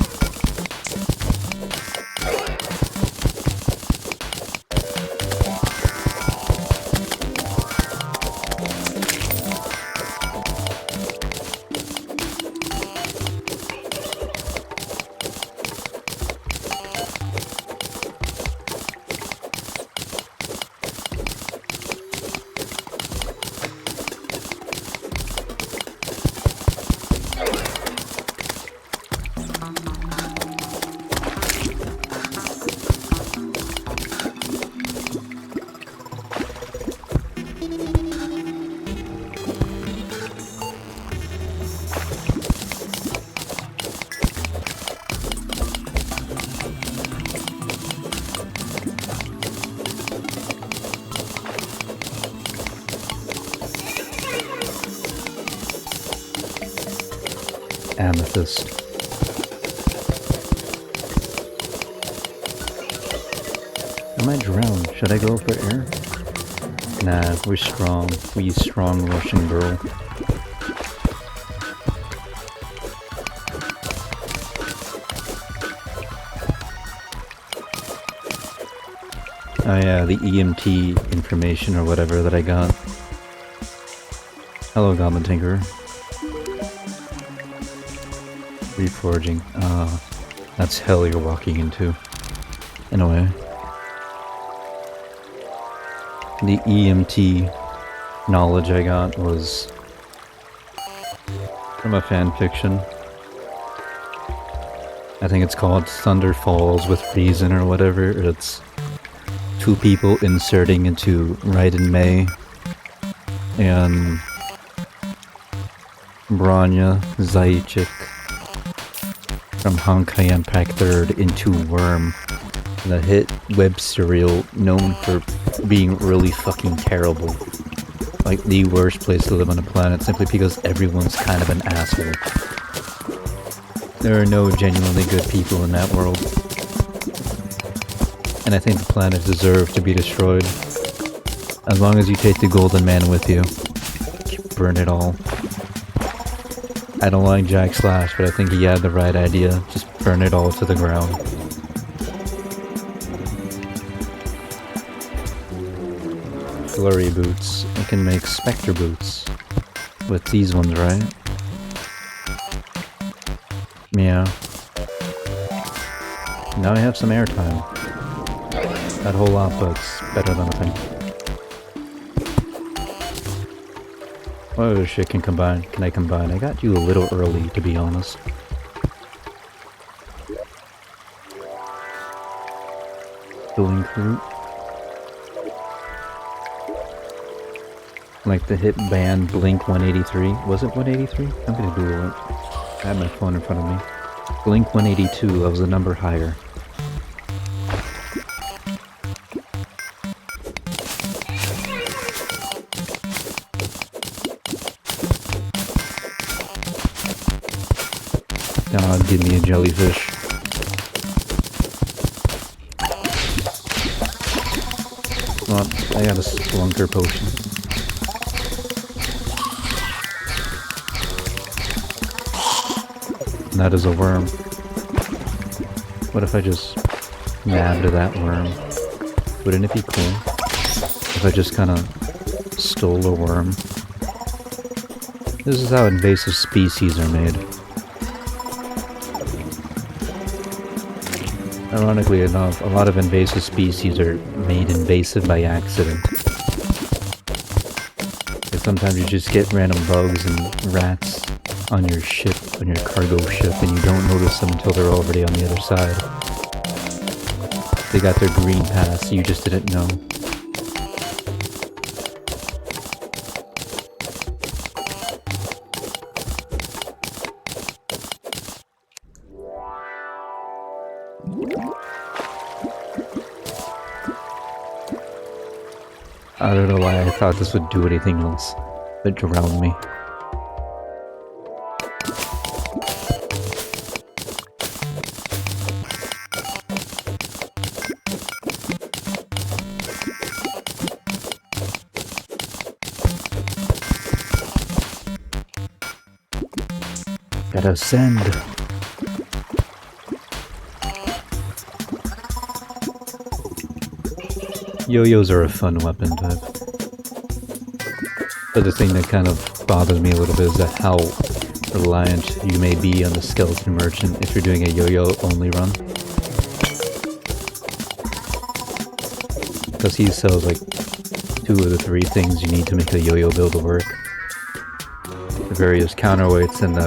Amethyst. I might drown. Should I go for air? Nah, we're strong. We strong Russian girl. Oh yeah, the EMT information or whatever that I got. Hello, Goblin Tinkerer. Reforging. That's hell you're walking into. In a way. The EMT knowledge I got was from a fan fiction. I think it's called Thunder Falls with Reason or whatever. It's two people inserting into Raiden May and Branya Zajic from Honkai Impact 3rd into Worm, the hit web serial known for being really fucking terrible. Like the worst place to live on the planet simply because everyone's kind of an asshole. There are no genuinely good people in that world. And I think the planet deserves to be destroyed. As long as you take the Golden Man with you. Burn it all. I don't like Jack Slash, but I think he had the right idea. Just burn it all to the ground. Flurry boots. I can make Spectre boots. With these ones, right? Yeah. Now I have some airtime. That whole lot, but it's better than nothing. What other shit can combine? Can I combine? I got you a little early, to be honest. Blink root. Like the hit band Blink 183. Was it 183? I'm gonna Google it. I have my phone in front of me. Blink 182, that was a number higher. God, give me a jellyfish. Well, I got a Splunker potion. And that is a worm. What if I just nabbed that worm? Wouldn't it be cool if I just kind of stole a worm? This is how invasive species are made. Ironically enough, a lot of invasive species are made invasive by accident. Like sometimes you just get random bugs and rats on your ship, on your cargo ship, and you don't notice them until they're already on the other side. They got their green pass, you just didn't know. I don't know why I thought this would do anything else but drown me. Gotta send. Yo-yos are a fun weapon type. But the thing that kind of bothers me a little bit is that how reliant you may be on the skeleton merchant if you're doing a yo-yo only run. Because he sells like 2 of the 3 things you need to make a yo-yo build work. The various counterweights and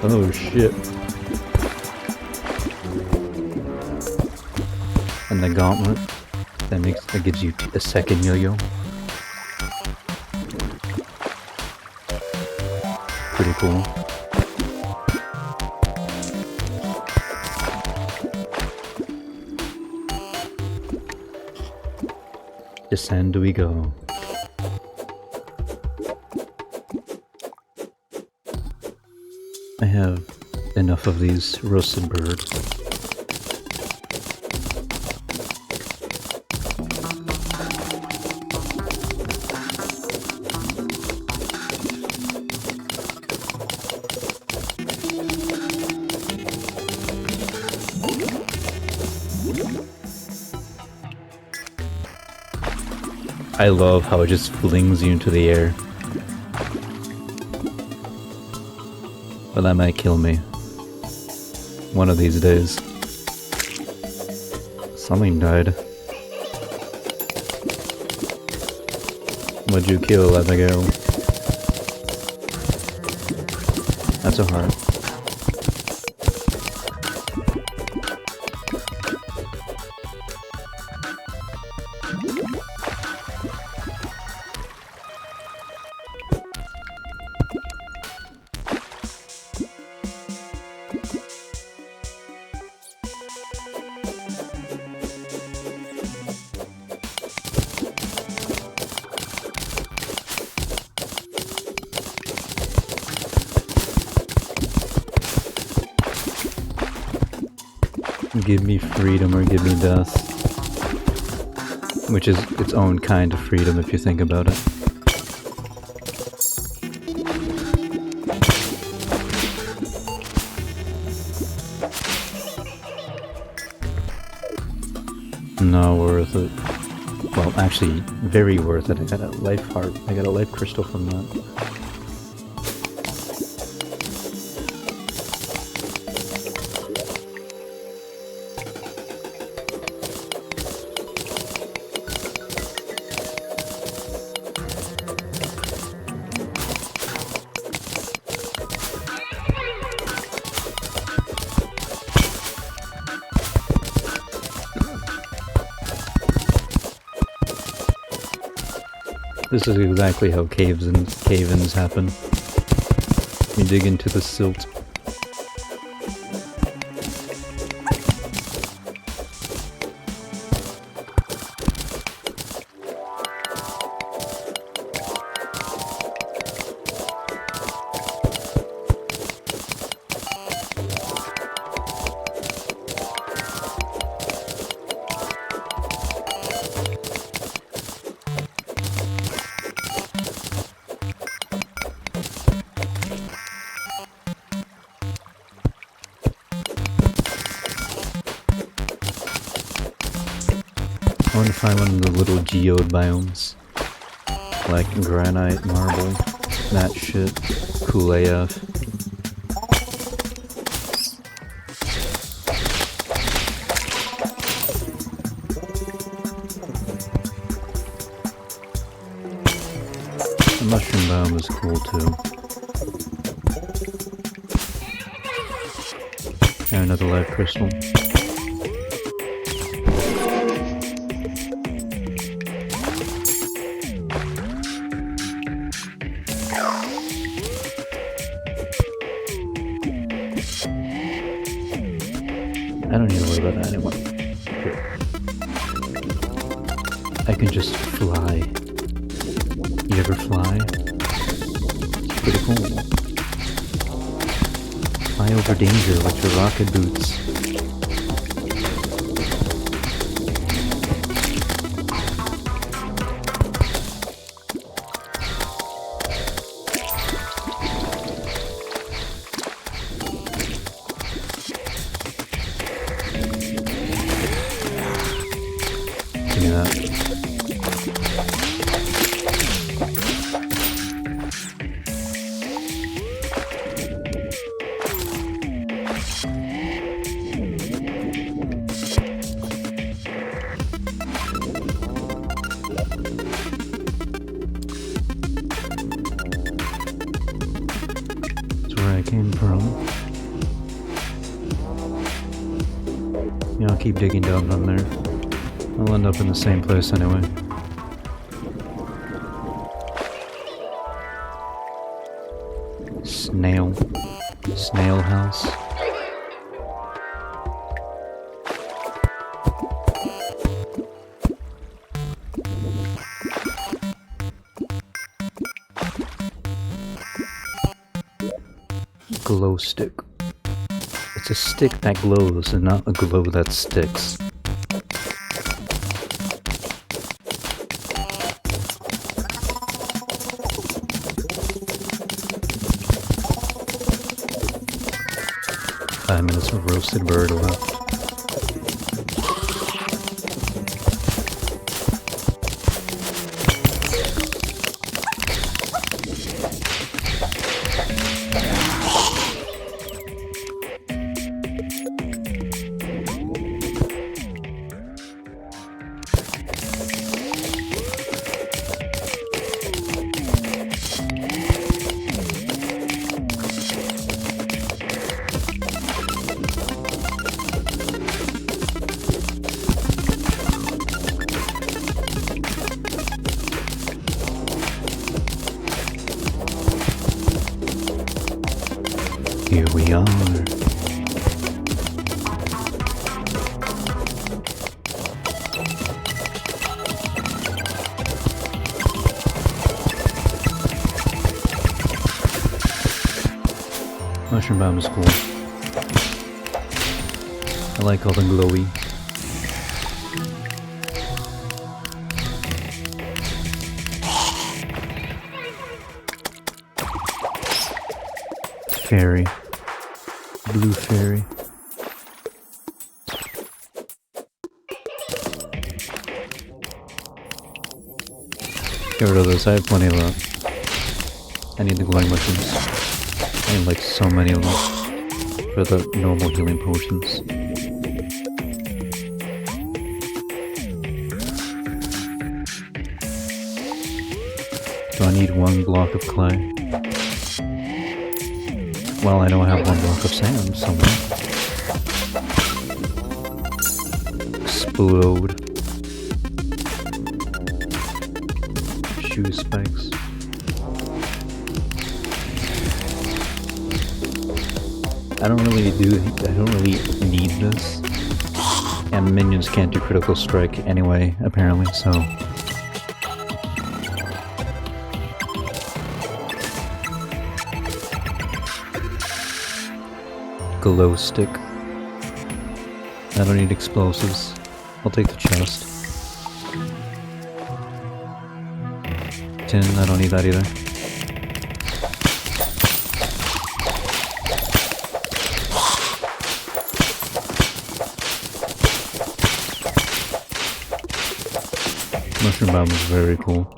oh shit. And the gauntlet that gives you a second yo-yo. Pretty cool. Descend we go. I have enough of these roasted birds. I love how it just flings you into the air. But that might kill me. One of these days. Something died. What'd you kill, Abigail? That's a heart. Give me freedom or give me death. Which is its own kind of freedom if you think about it. Not worth it. Well, actually, very worth it. I got a life heart. I got a life crystal from that. This is exactly how cave-ins happen. You dig into the silt. I want to find one of the little geode biomes. Like granite, marble, that shit. Cool AF. The mushroom biome is cool too. And another live crystal. I don't need to worry about that anymore. Here. I can just fly. You ever fly? It's pretty cool. Fly over danger with your rocket boots. Give me that. That's where I came from. Yeah, I'll keep digging down from there. I'll end up in the same place anyway. Snail house. Glow stick. It's a stick that glows and not a glow that sticks. Minutes of roasted bird left. Here we are. Mushroom biome is cool. I like all the glowy. Fairy. Blue fairy. Get rid of this, I have plenty of that. I need the glowing mushrooms. I need like so many of them for the normal healing potions. Do I need one block of clay? Well, I know I have one block of sand somewhere. Explode. Shoe spikes. I don't really need this. And minions can't do critical strike anyway, apparently, so. Glow stick. I don't need explosives. I'll take the chest. Tin, I don't need that either. Mushroom Bomb is very cool.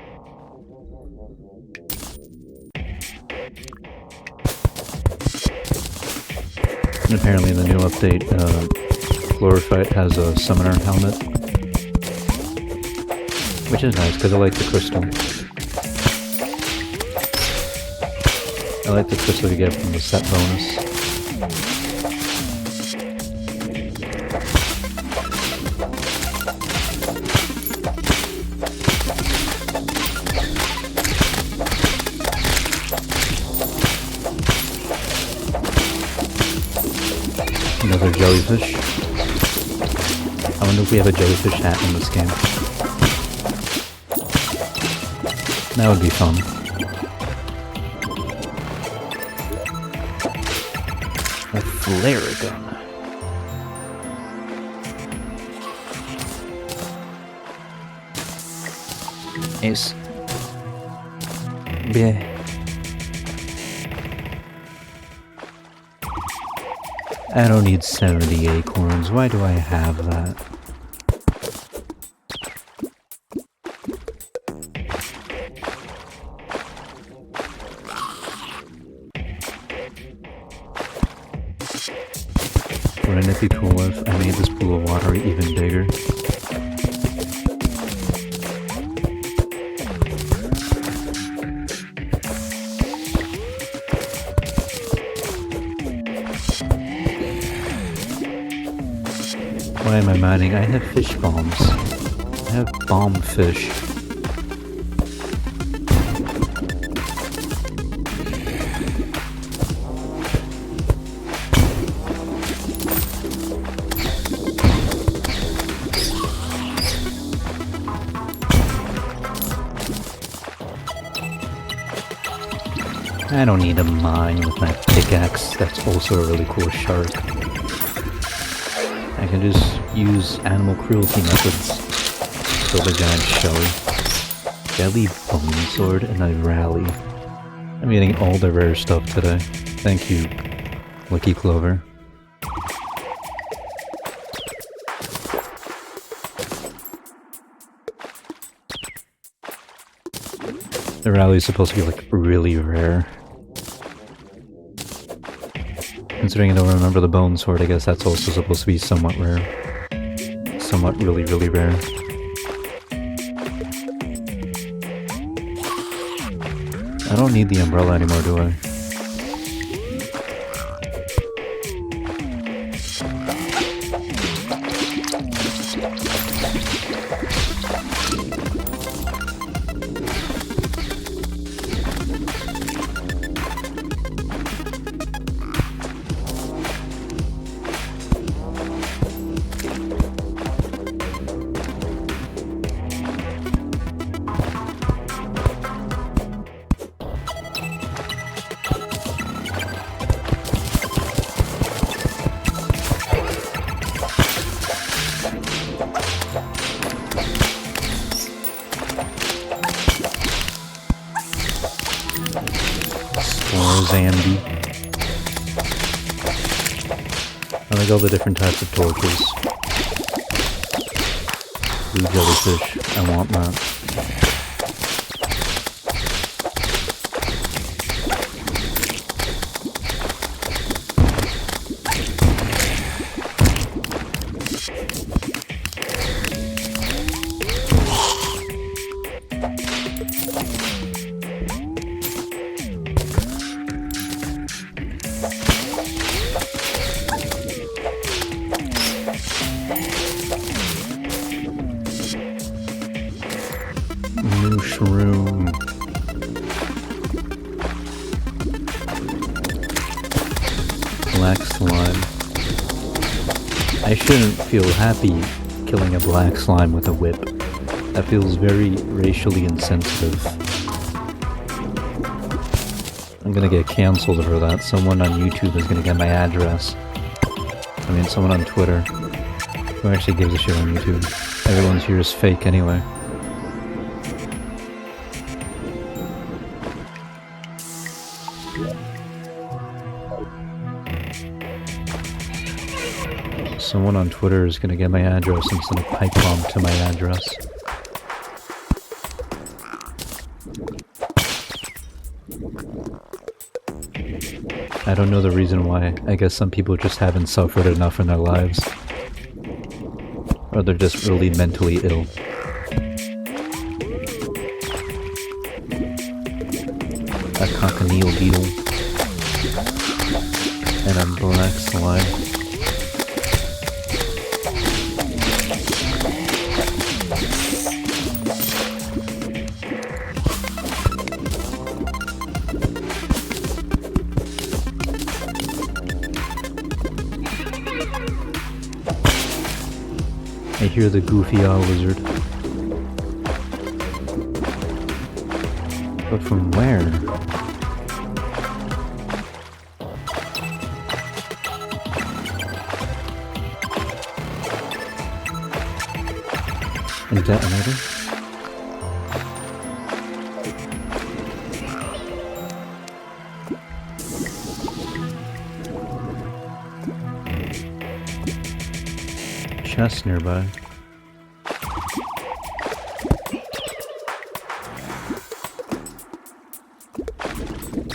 And apparently in the new update, Chlorophyte has a summoner helmet. Which is nice, because I like the crystal. I like the crystal you get from the set bonus. Another jellyfish. I wonder if we have a jellyfish hat in this game. That would be fun. A flare gun. Ace. Yeah. I don't need 70 acorns. Why do I have that? Wouldn't it be cool if I made this pool of water even bigger? Why am I mining? I have fish bombs. I have bomb fish. I don't need a mine with my pickaxe. That's also a really cool shark. I can just use animal cruelty methods. Build a giant shelly. Deadly bone sword, and I rally. I'm getting all the rare stuff today. Thank you, Lucky Clover. The rally is supposed to be like really rare. Considering I don't remember the bone sword, I guess that's also supposed to be somewhat rare. Somewhat really, really rare. I don't need the umbrella anymore, do I? Zambi. I like all the different types of torches. Blue jellyfish, I want that. Mushroom. Black slime. I shouldn't feel happy killing a black slime with a whip. That feels very racially insensitive. I'm gonna get cancelled for that. Someone on YouTube is gonna get my address. I mean, someone on Twitter. Who actually gives a shit on YouTube? Everyone's here is fake anyway. Someone on Twitter is gonna get my address and send a pipe bomb to my address. I don't know the reason why. I guess some people just haven't suffered enough in their lives. Or they're just really mentally ill. A cochineal beetle. And a black slime. I hear the goofy owl lizard. But from where? A detonator? Chest nearby.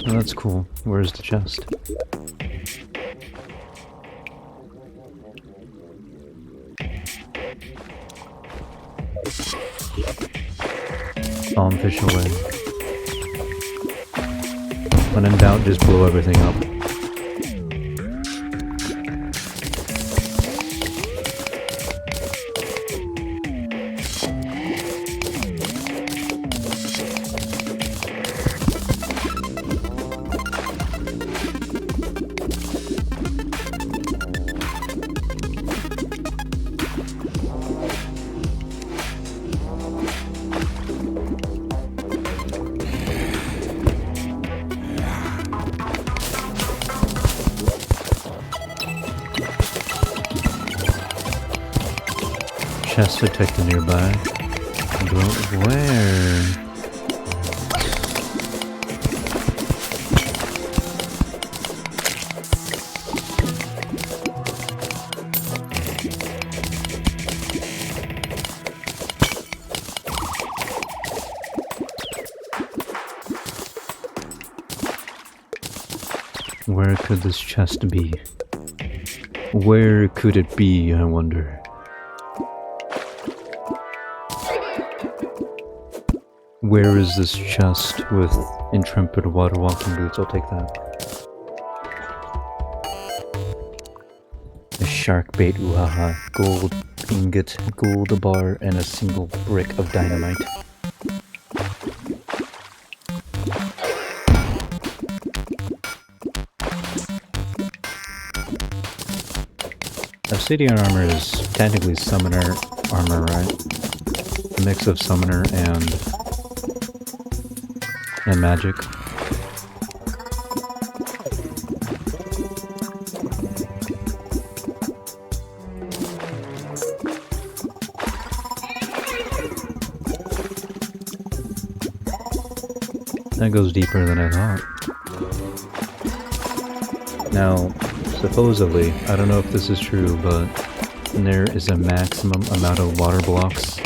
Oh, that's cool. Where's the chest? Fish away. When in doubt, just blow everything up. Chest detected nearby. But where? Where could this chest be? Where could it be, I wonder? Where is this chest with intrepid water walking boots? I'll take that. A shark bait, ooh-ha-ha. Gold ingot, gold bar, and a single brick of dynamite. Obsidian armor is technically summoner armor, right? A mix of summoner and magic. That goes deeper than I thought. Now, supposedly, I don't know if this is true, but there is a maximum amount of water blocks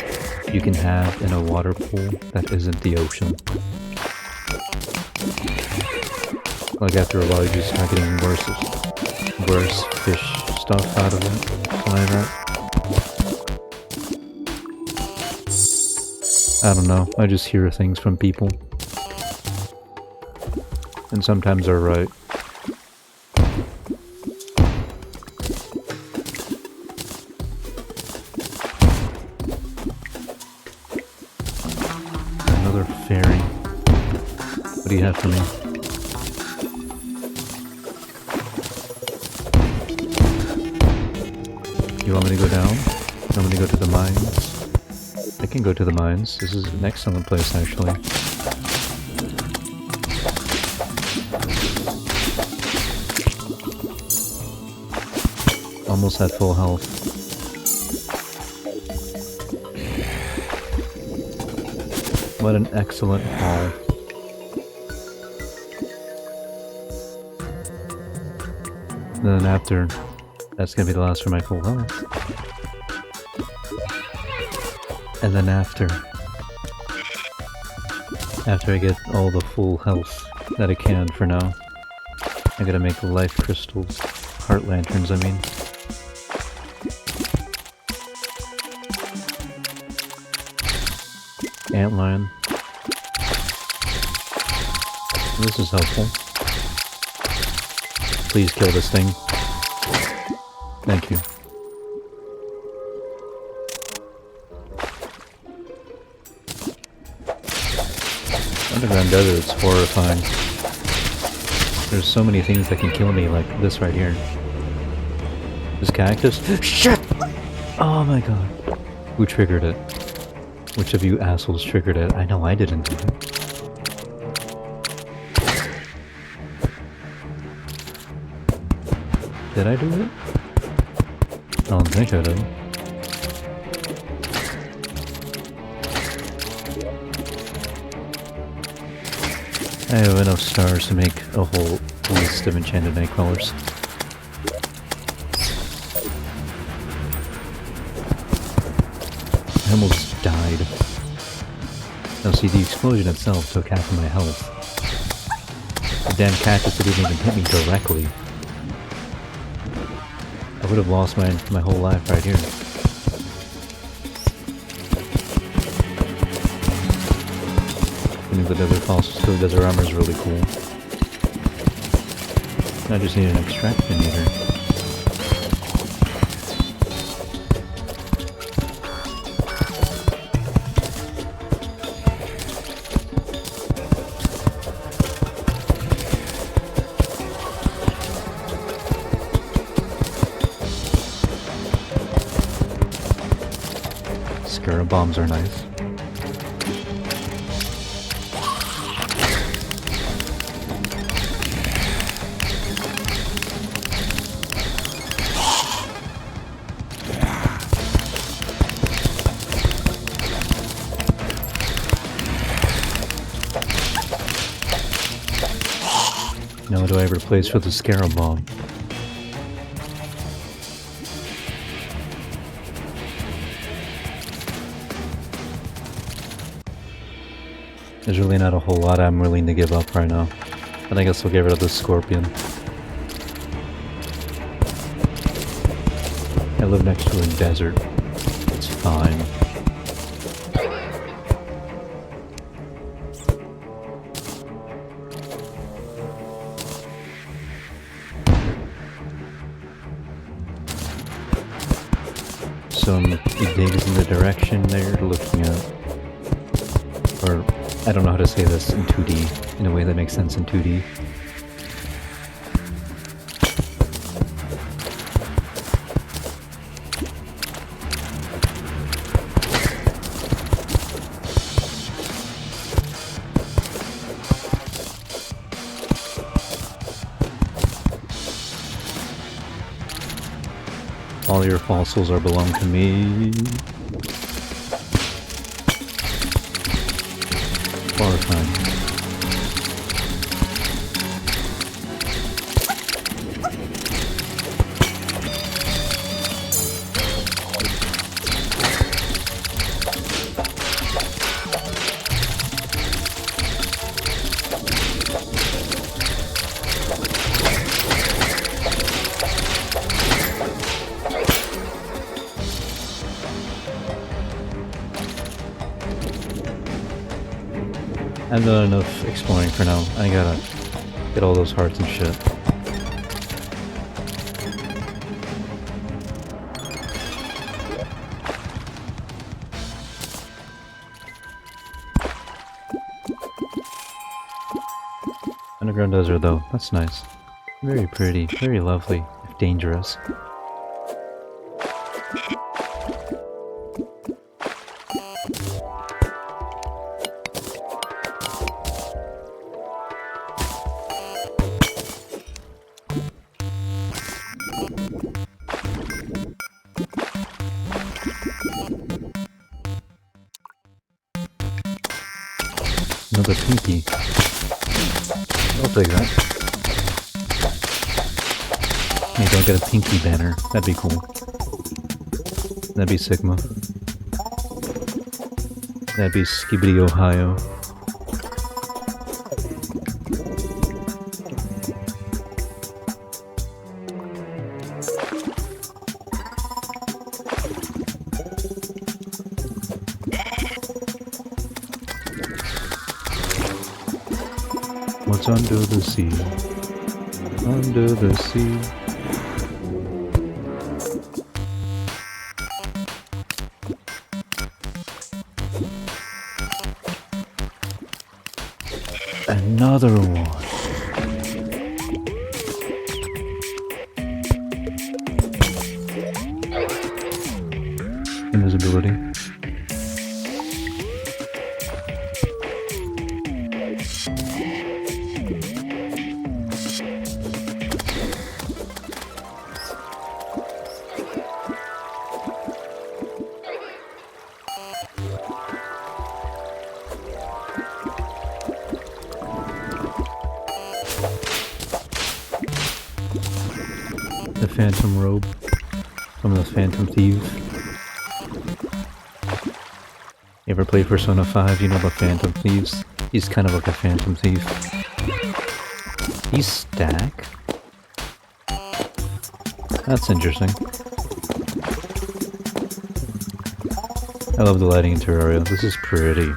you can have in a water pool that isn't the ocean. Like after a while you just start getting worse fish stuff out of it. Something like that. I don't know, I just hear things from people. And sometimes they're right. Another fairy. What do you have for me? You want me to go down? You want me to go to the mines? I can go to the mines. This is an excellent place, actually. Almost at full health. What an excellent haul. Then after, that's gonna be the last for my full health. And then after I get all the full health that I can for now, I gotta make life crystals. Heart lanterns, I mean. Antlion. This is helpful. Please kill this thing. Thank you. Underground desert's horrifying. There's so many things that can kill me, like this right here. This cactus? Shit! Oh my god. Who triggered it? Which of you assholes triggered it? I know I didn't do it. Did I do it? I don't think I did. I have enough stars to make a whole list of enchanted nightcrawlers. I almost died. Now see, the explosion itself took half of my health. The damn cactus didn't even hit me directly. I would have lost my whole life right here. The desert fossils to the desert armor is really cool. I just need an extraction meter. Scarab bombs are nice. Now what do I replace with the Scarab Bomb? There's really not a whole lot I'm willing to give up right now. But I guess we'll get rid of the Scorpion. I live next to a desert. It's fine. It digs in the direction they're looking at. Or, I don't know how to say this in 2D, in a way that makes sense in 2D. All your fossils are belong to me. Horrifying. I've done enough exploring for now. I gotta get all those hearts and shit. Underground desert though, that's nice. Very pretty, very lovely, if dangerous. Another pinky. I'll take that. Maybe I'll get a pinky banner. That'd be cool. That'd be Sigma. That'd be Skibidi Ohio. What's under the sea? Under the sea. Another one. Invisibility. The Phantom Robe from the Phantom Thief. You ever play Persona 5? You know the Phantom Thieves? He's kind of like a Phantom Thief. He's stack? That's interesting. I love the lighting in Terraria. This is pretty.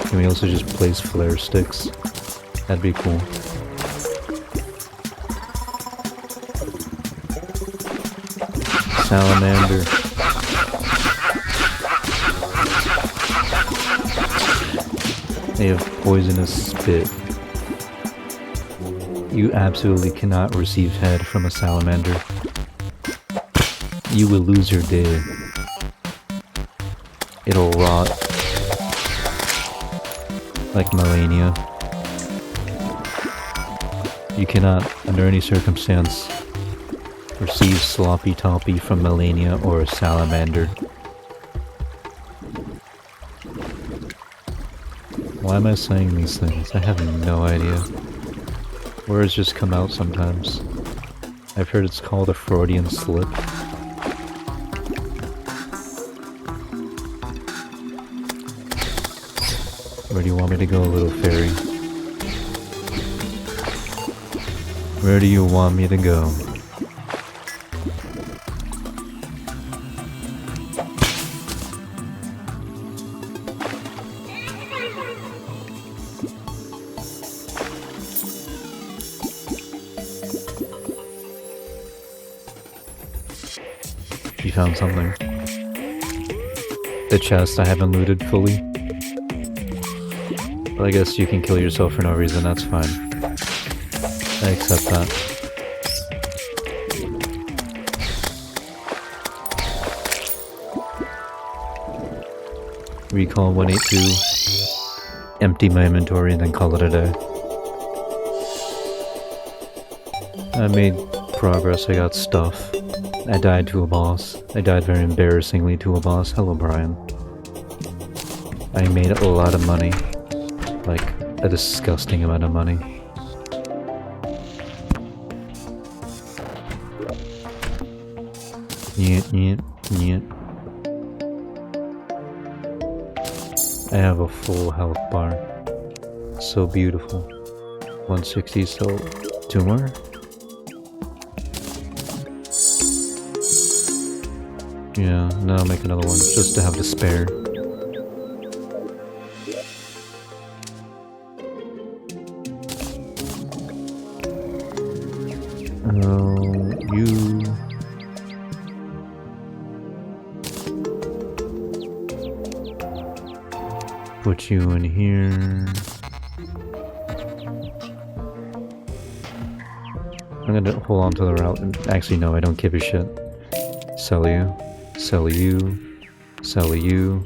Can we also just place flare sticks? That'd be cool. Salamander. They have poisonous spit. You absolutely cannot receive head from a salamander. You will lose your day. It'll rot. Like Melania. You cannot, under any circumstance, receive sloppy toppy from Melania or a salamander. Why am I saying these things? I have no idea. Words just come out sometimes. I've heard it's called a Freudian slip. Where do you want me to go, little fairy? Where do you want me to go? You found something. The chest I haven't looted fully. Well, I guess you can kill yourself for no reason, that's fine. I accept that. Recall 182. Empty my inventory and then call it a day. I made progress, I got stuff. I died to a boss. I died very embarrassingly to a boss. Hello, Brian. I made a lot of money. Like, a disgusting amount of money. Nyet. I have a full health bar. So beautiful. 160, so 2 more? Yeah, no, I'll make another one, just to have to spare. You... Put you in here. I'm gonna hold on to the route, and actually no, I don't give a shit. Sell you. Sell you. Sell you.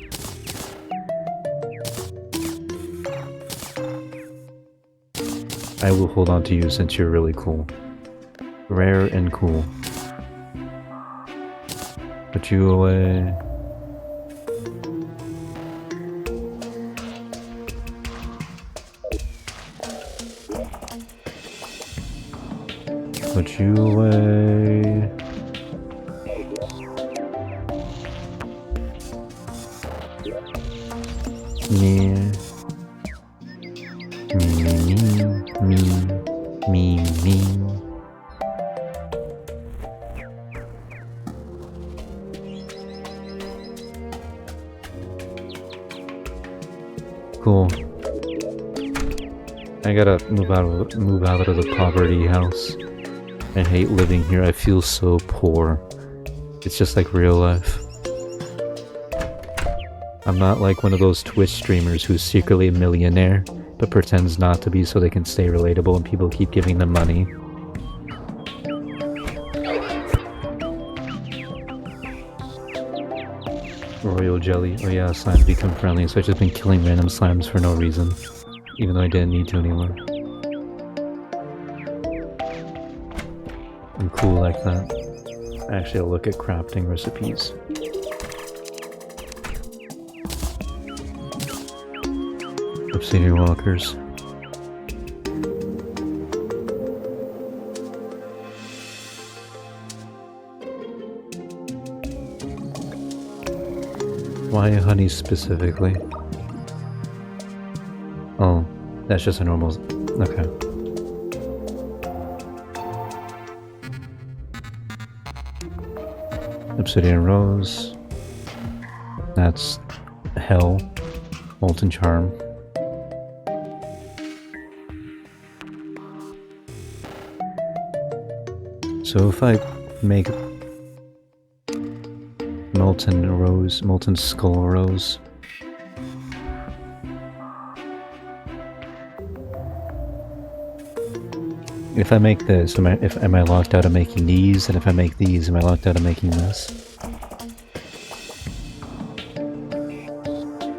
I will hold on to you since you're really cool. Rare and cool. Put you away. Put you away. Yeah. Me. Cool. I gotta move out of the poverty house. I hate living here. I feel so poor. It's just like real life. I'm not like one of those Twitch streamers who's secretly a millionaire, but pretends not to be so they can stay relatable and people keep giving them money. Royal jelly. Oh yeah, slimes become friendly, so I've just been killing random slimes for no reason. Even though I didn't need to anymore. I'm cool like that. Actually, I'll look at crafting recipes. Obsidian walkers. Why honey specifically? Oh, that's just a normal... okay. Obsidian rose. That's hell. Molten charm. So if I make molten skull rose. If I make this, am I locked out of making these? And if I make these, am I locked out of making this?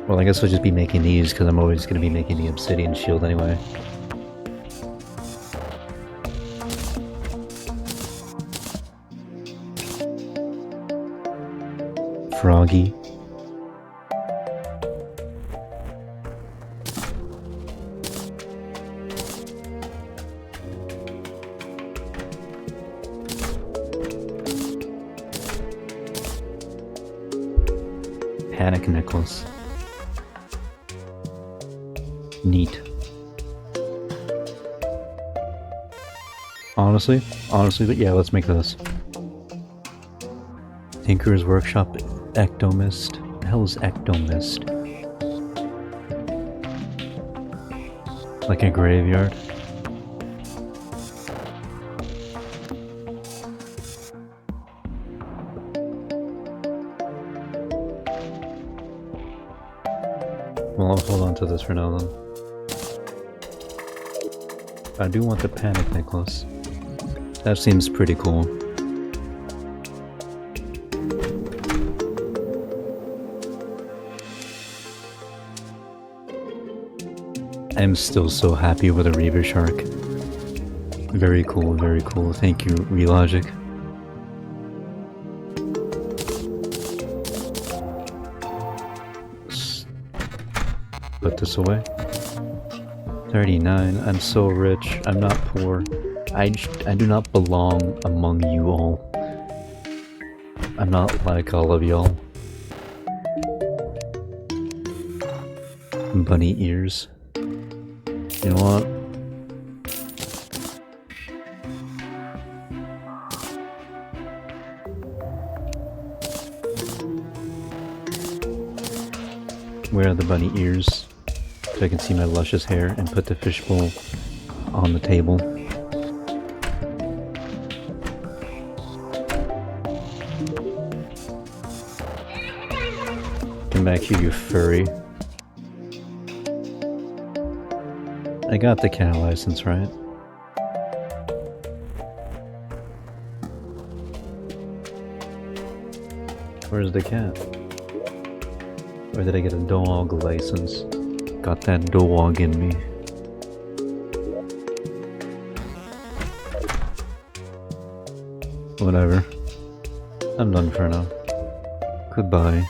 Well, I guess I'll just be making these because I'm always going to be making the obsidian shield anyway. Froggy. Panic necklace. Neat. Honestly, but yeah, let's make this. Tinker's Workshop Ectomist. What the hell is Ectomist? Like a graveyard? Well, I'll hold on to this for now then. I do want the panic necklace. That seems pretty cool. I'm still so happy with a Reaver Shark. Very cool, very cool. Thank you, Relogic. Put this away. 39. I'm so rich. I'm not poor. I do not belong among you all. I'm not like all of y'all. Bunny ears. You know what? Where are the bunny ears? So I can see my luscious hair and put the fishbowl on the table. Come back here, you furry. I got the cat license, right? Where's the cat? Or did I get a dog license? Got that dog in me. Whatever. I'm done for now. Goodbye.